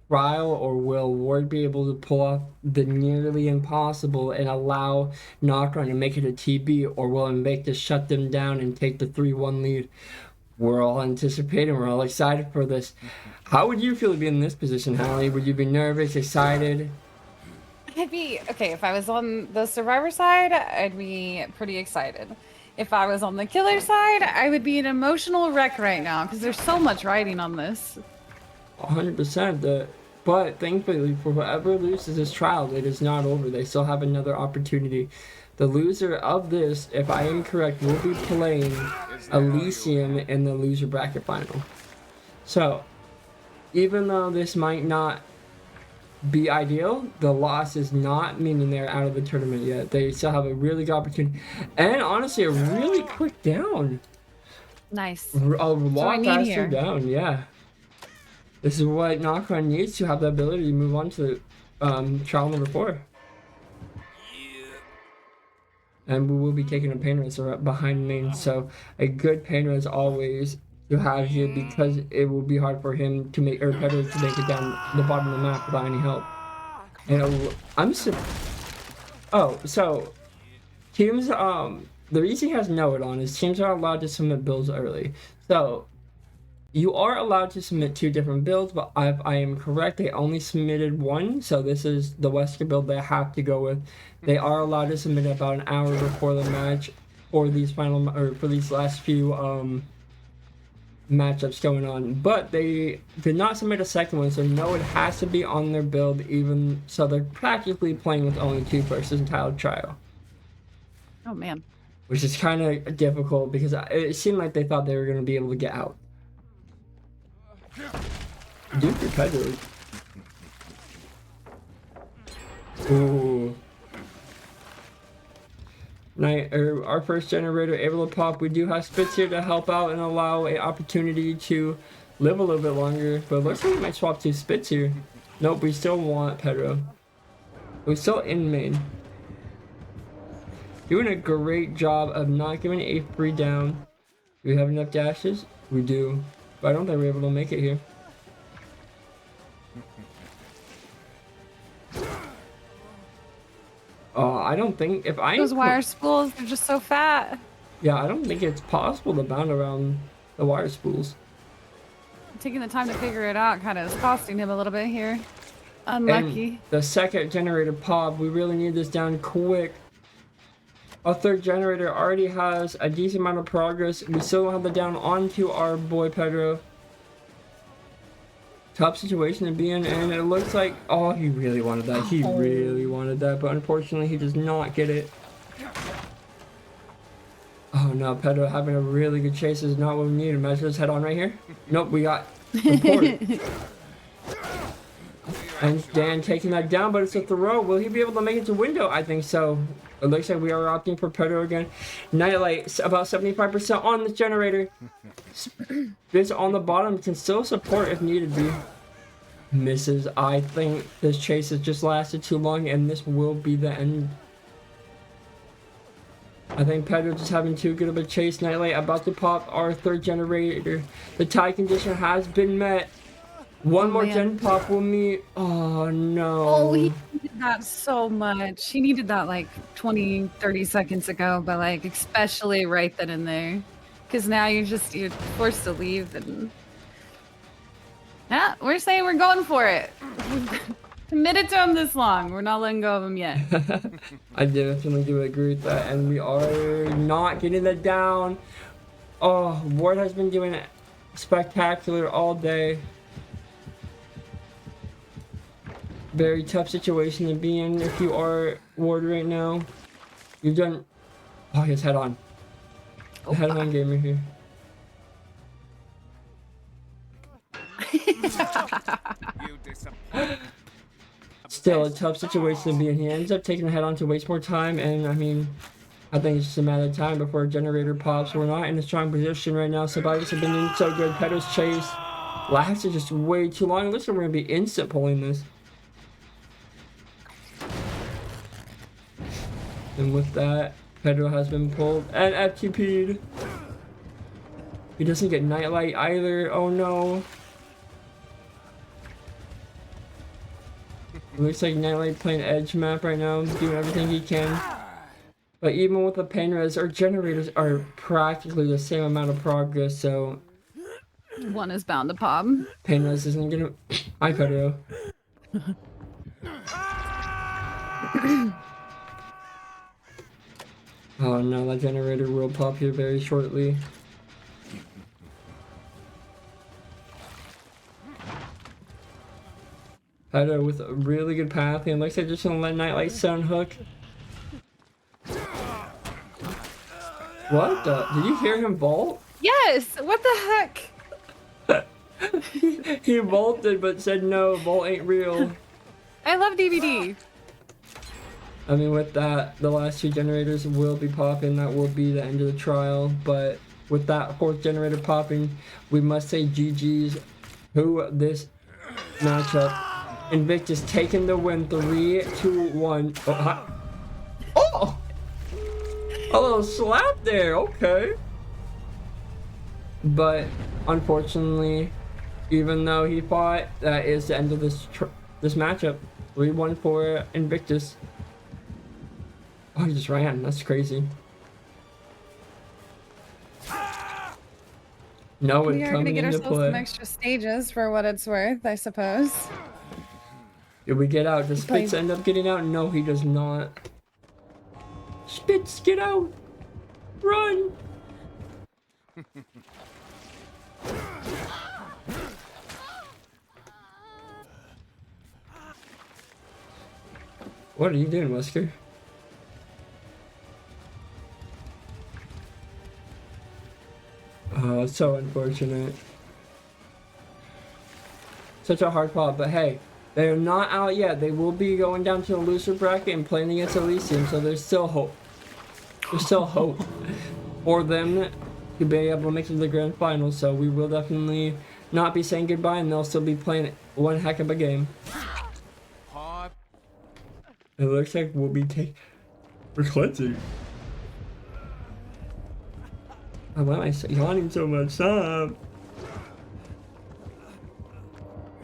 trial, or will Ward be able to pull off the nearly impossible and allow Nokron to make it a TB, or will Invictus shut them down and take the 3-1 lead? We're all anticipating, we're all excited for this. How would you feel to be in this position, Hallie? Would you be nervous, excited? I'd be okay if I was on the survivor side. I'd be pretty excited. If I was on the killer side, I would be an emotional wreck right now because there's so much riding on this. 100%. But thankfully, for whoever loses this trial, it is not over. They still have another opportunity. The loser of this, if I am correct, will be playing Elysium in the loser bracket final. So, even though this might not be ideal, the loss is not meaning they're out of the tournament yet. They still have a really good opportunity, and honestly a really quick down. Nice. A lot faster down. Yeah, this is what Nokron needs to have the ability to move on to trial number 4. And we will be taking a pain res behind main, so a good pain res always to have here, because it will be hard for him to make, or Pedro to make it down the bottom of the map without any help. And so teams, the reason he has Noed on is teams are allowed to submit builds early. So you are allowed to submit 2 different builds, but if I am correct, they only submitted 1. So this is the Wesker build they have to go with. They are allowed to submit about an hour before the match for these for these last few matchups going on, but they did not submit a second one, so no, it has to be on their build, even so they're practically playing with only 2 versus entire trial. Oh man, which is kind of difficult because it seemed like they thought they were going to be able to get out. Dude, your Pedro. Ooh. Our first generator able to pop. We do have Spitz here to help out and allow an opportunity to live a little bit longer. But looks like we might swap to Spitz here. Nope, we still want Pedro. We're still in main. Doing a great job of not giving a free down. Do we have enough dashes? We do. But I don't think we're able to make it here. I don't think if I those wire spools, they're just so fat. Yeah, I don't think it's possible to bound around the wire spools. Taking the time to figure it out kind of is costing him a little bit here. Unlucky. And the second generator pop, we really need this down quick. Our third generator already has a decent amount of progress. We still don't have the down onto our boy Pedro. Tough situation to be in, and it looks like, oh, he really wanted that. He really wanted that, but unfortunately he does not get it. Oh no, Pedro having a really good chase is not what we need. Imagine his head on right here. Nope, we got reported. And Dan taking that down, but it's a throw. Will he be able to make it to window? I think so. It looks like we are opting for Pedro again. Nightlight, about 75% on this generator. This on the bottom can still support if needed be. Misses. I think this chase has just lasted too long, and this will be the end. I think Pedro just having too good of a chase. Nightlight about to pop our third generator. The tie condition has been met. One more gen pop will meet. Oh no. Oh, he needed that so much. He needed that like 20, 30 seconds ago, but like especially right then and there. Because now you're forced to leave, and yeah, we're saying we're going for it. We've committed to him this long. We're not letting go of him yet. I definitely do agree with that, and we are not getting that down. Oh, Ward has been doing it spectacular all day. Very tough situation to be in if you are Ward right now. You've done. Oh, he has head on. The head on gamer here. Still a tough situation to be in. He ends up taking the head on to waste more time, and I mean, I think it's just a matter of time before a generator pops. We're not in a strong position right now. Survivors have been doing so good. Pedro's chase lasted just way too long. Looks like we're gonna be instant pulling this. And with that, Pedro has been pulled and FTP'd. He doesn't get Nightlight either. Oh no. It looks like Nightlight playing Edge map right now, doing everything he can. But even with the pain res, our generators are practically the same amount of progress, so One is bound to pop. pain res isn't gonna. I Pedro. Oh no, that generator will pop here very shortly. Pedro with a really good path, and looks like just gonna let Nightlight Sun hook. What the? Did you hear him vault? Yes! What the heck? He vaulted but said no, vault ain't real. I love DVD. I mean, with that, the last two generators will be popping. That will be the end of the trial. But with that fourth generator popping, we must say GG's. Who this matchup? Invictus taking the win. 3, 2, 1. Oh, hi. Oh! A little slap there. Okay. But unfortunately, even though he fought, that is the end of this matchup. 3-1 for Invictus. Oh, he just ran. That's crazy. No one We are coming gonna get into ourselves play. some extra stages for what it's worth, I suppose. Did we get out? Does Spitz end up getting out? No, he does not. Spitz, get out! Run! What are you doing, Wesker? Oh, it's so unfortunate. Such a hard fought, but hey, they're not out yet. They will be going down to the loser bracket and playing against Elysium, so there's still hope. There's still hope for them to be able to make it to the grand final, so we will definitely not be saying goodbye, and they'll still be playing one heck of a game. It looks like we'll be taking... We're cleansing. Why am I yawning so much? Stop.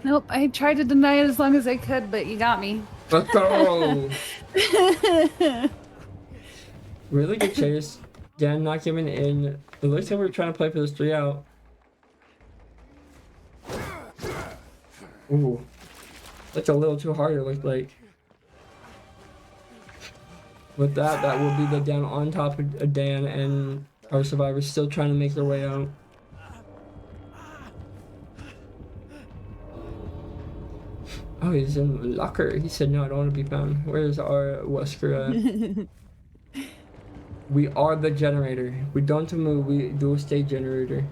Nope, I tried to deny it as long as I could, but you got me. Let's go! Really good chase. Dan not giving in. It looks like we're trying to play for this 3 out. Ooh. That's a little too hard, it looked like. With that, that will be the Dan on top of Dan, and our survivors still trying to make their way out. Oh, he's in the locker. He said, no, I don't want to be found. Where's our Wesker at? We are the generator. We don't move, we do stay generator.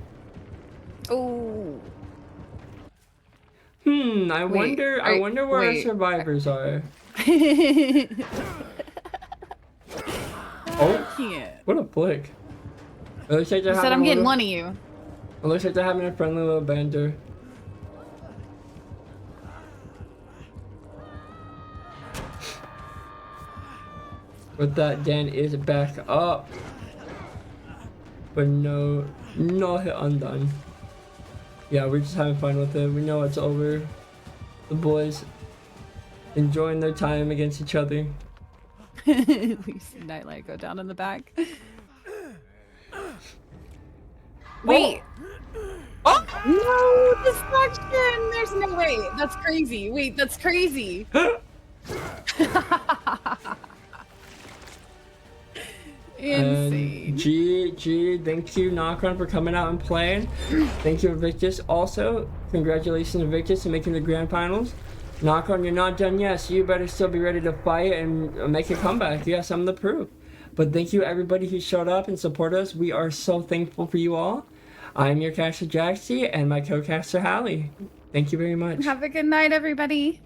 Oh. I wonder where our survivors are. Oh, Yeah. what a flick. It looks like they're I said having I'm a getting little, one of you. It looks like they're having a friendly little banter. With that, Dan is back up. But no hit undone. Yeah, we're just having fun with it. We know it's over. The boys enjoying their time against each other. We see Nightlight go down in the back. Wait. Oh! No, destruction! There's no way. That's crazy. Wait, that's crazy. Insane. And G, thank you, Nokron, for coming out and playing. Thank you, Invictus. Also, congratulations, Invictus, on making the grand finals. Nokron, you're not done yet, so you better still be ready to fight and make a comeback. You got something to prove. But thank you, everybody who showed up and supported us. We are so thankful for you all. I'm your caster, Jaxie, and my co-caster, Hallie. Thank you very much. Have a good night, everybody.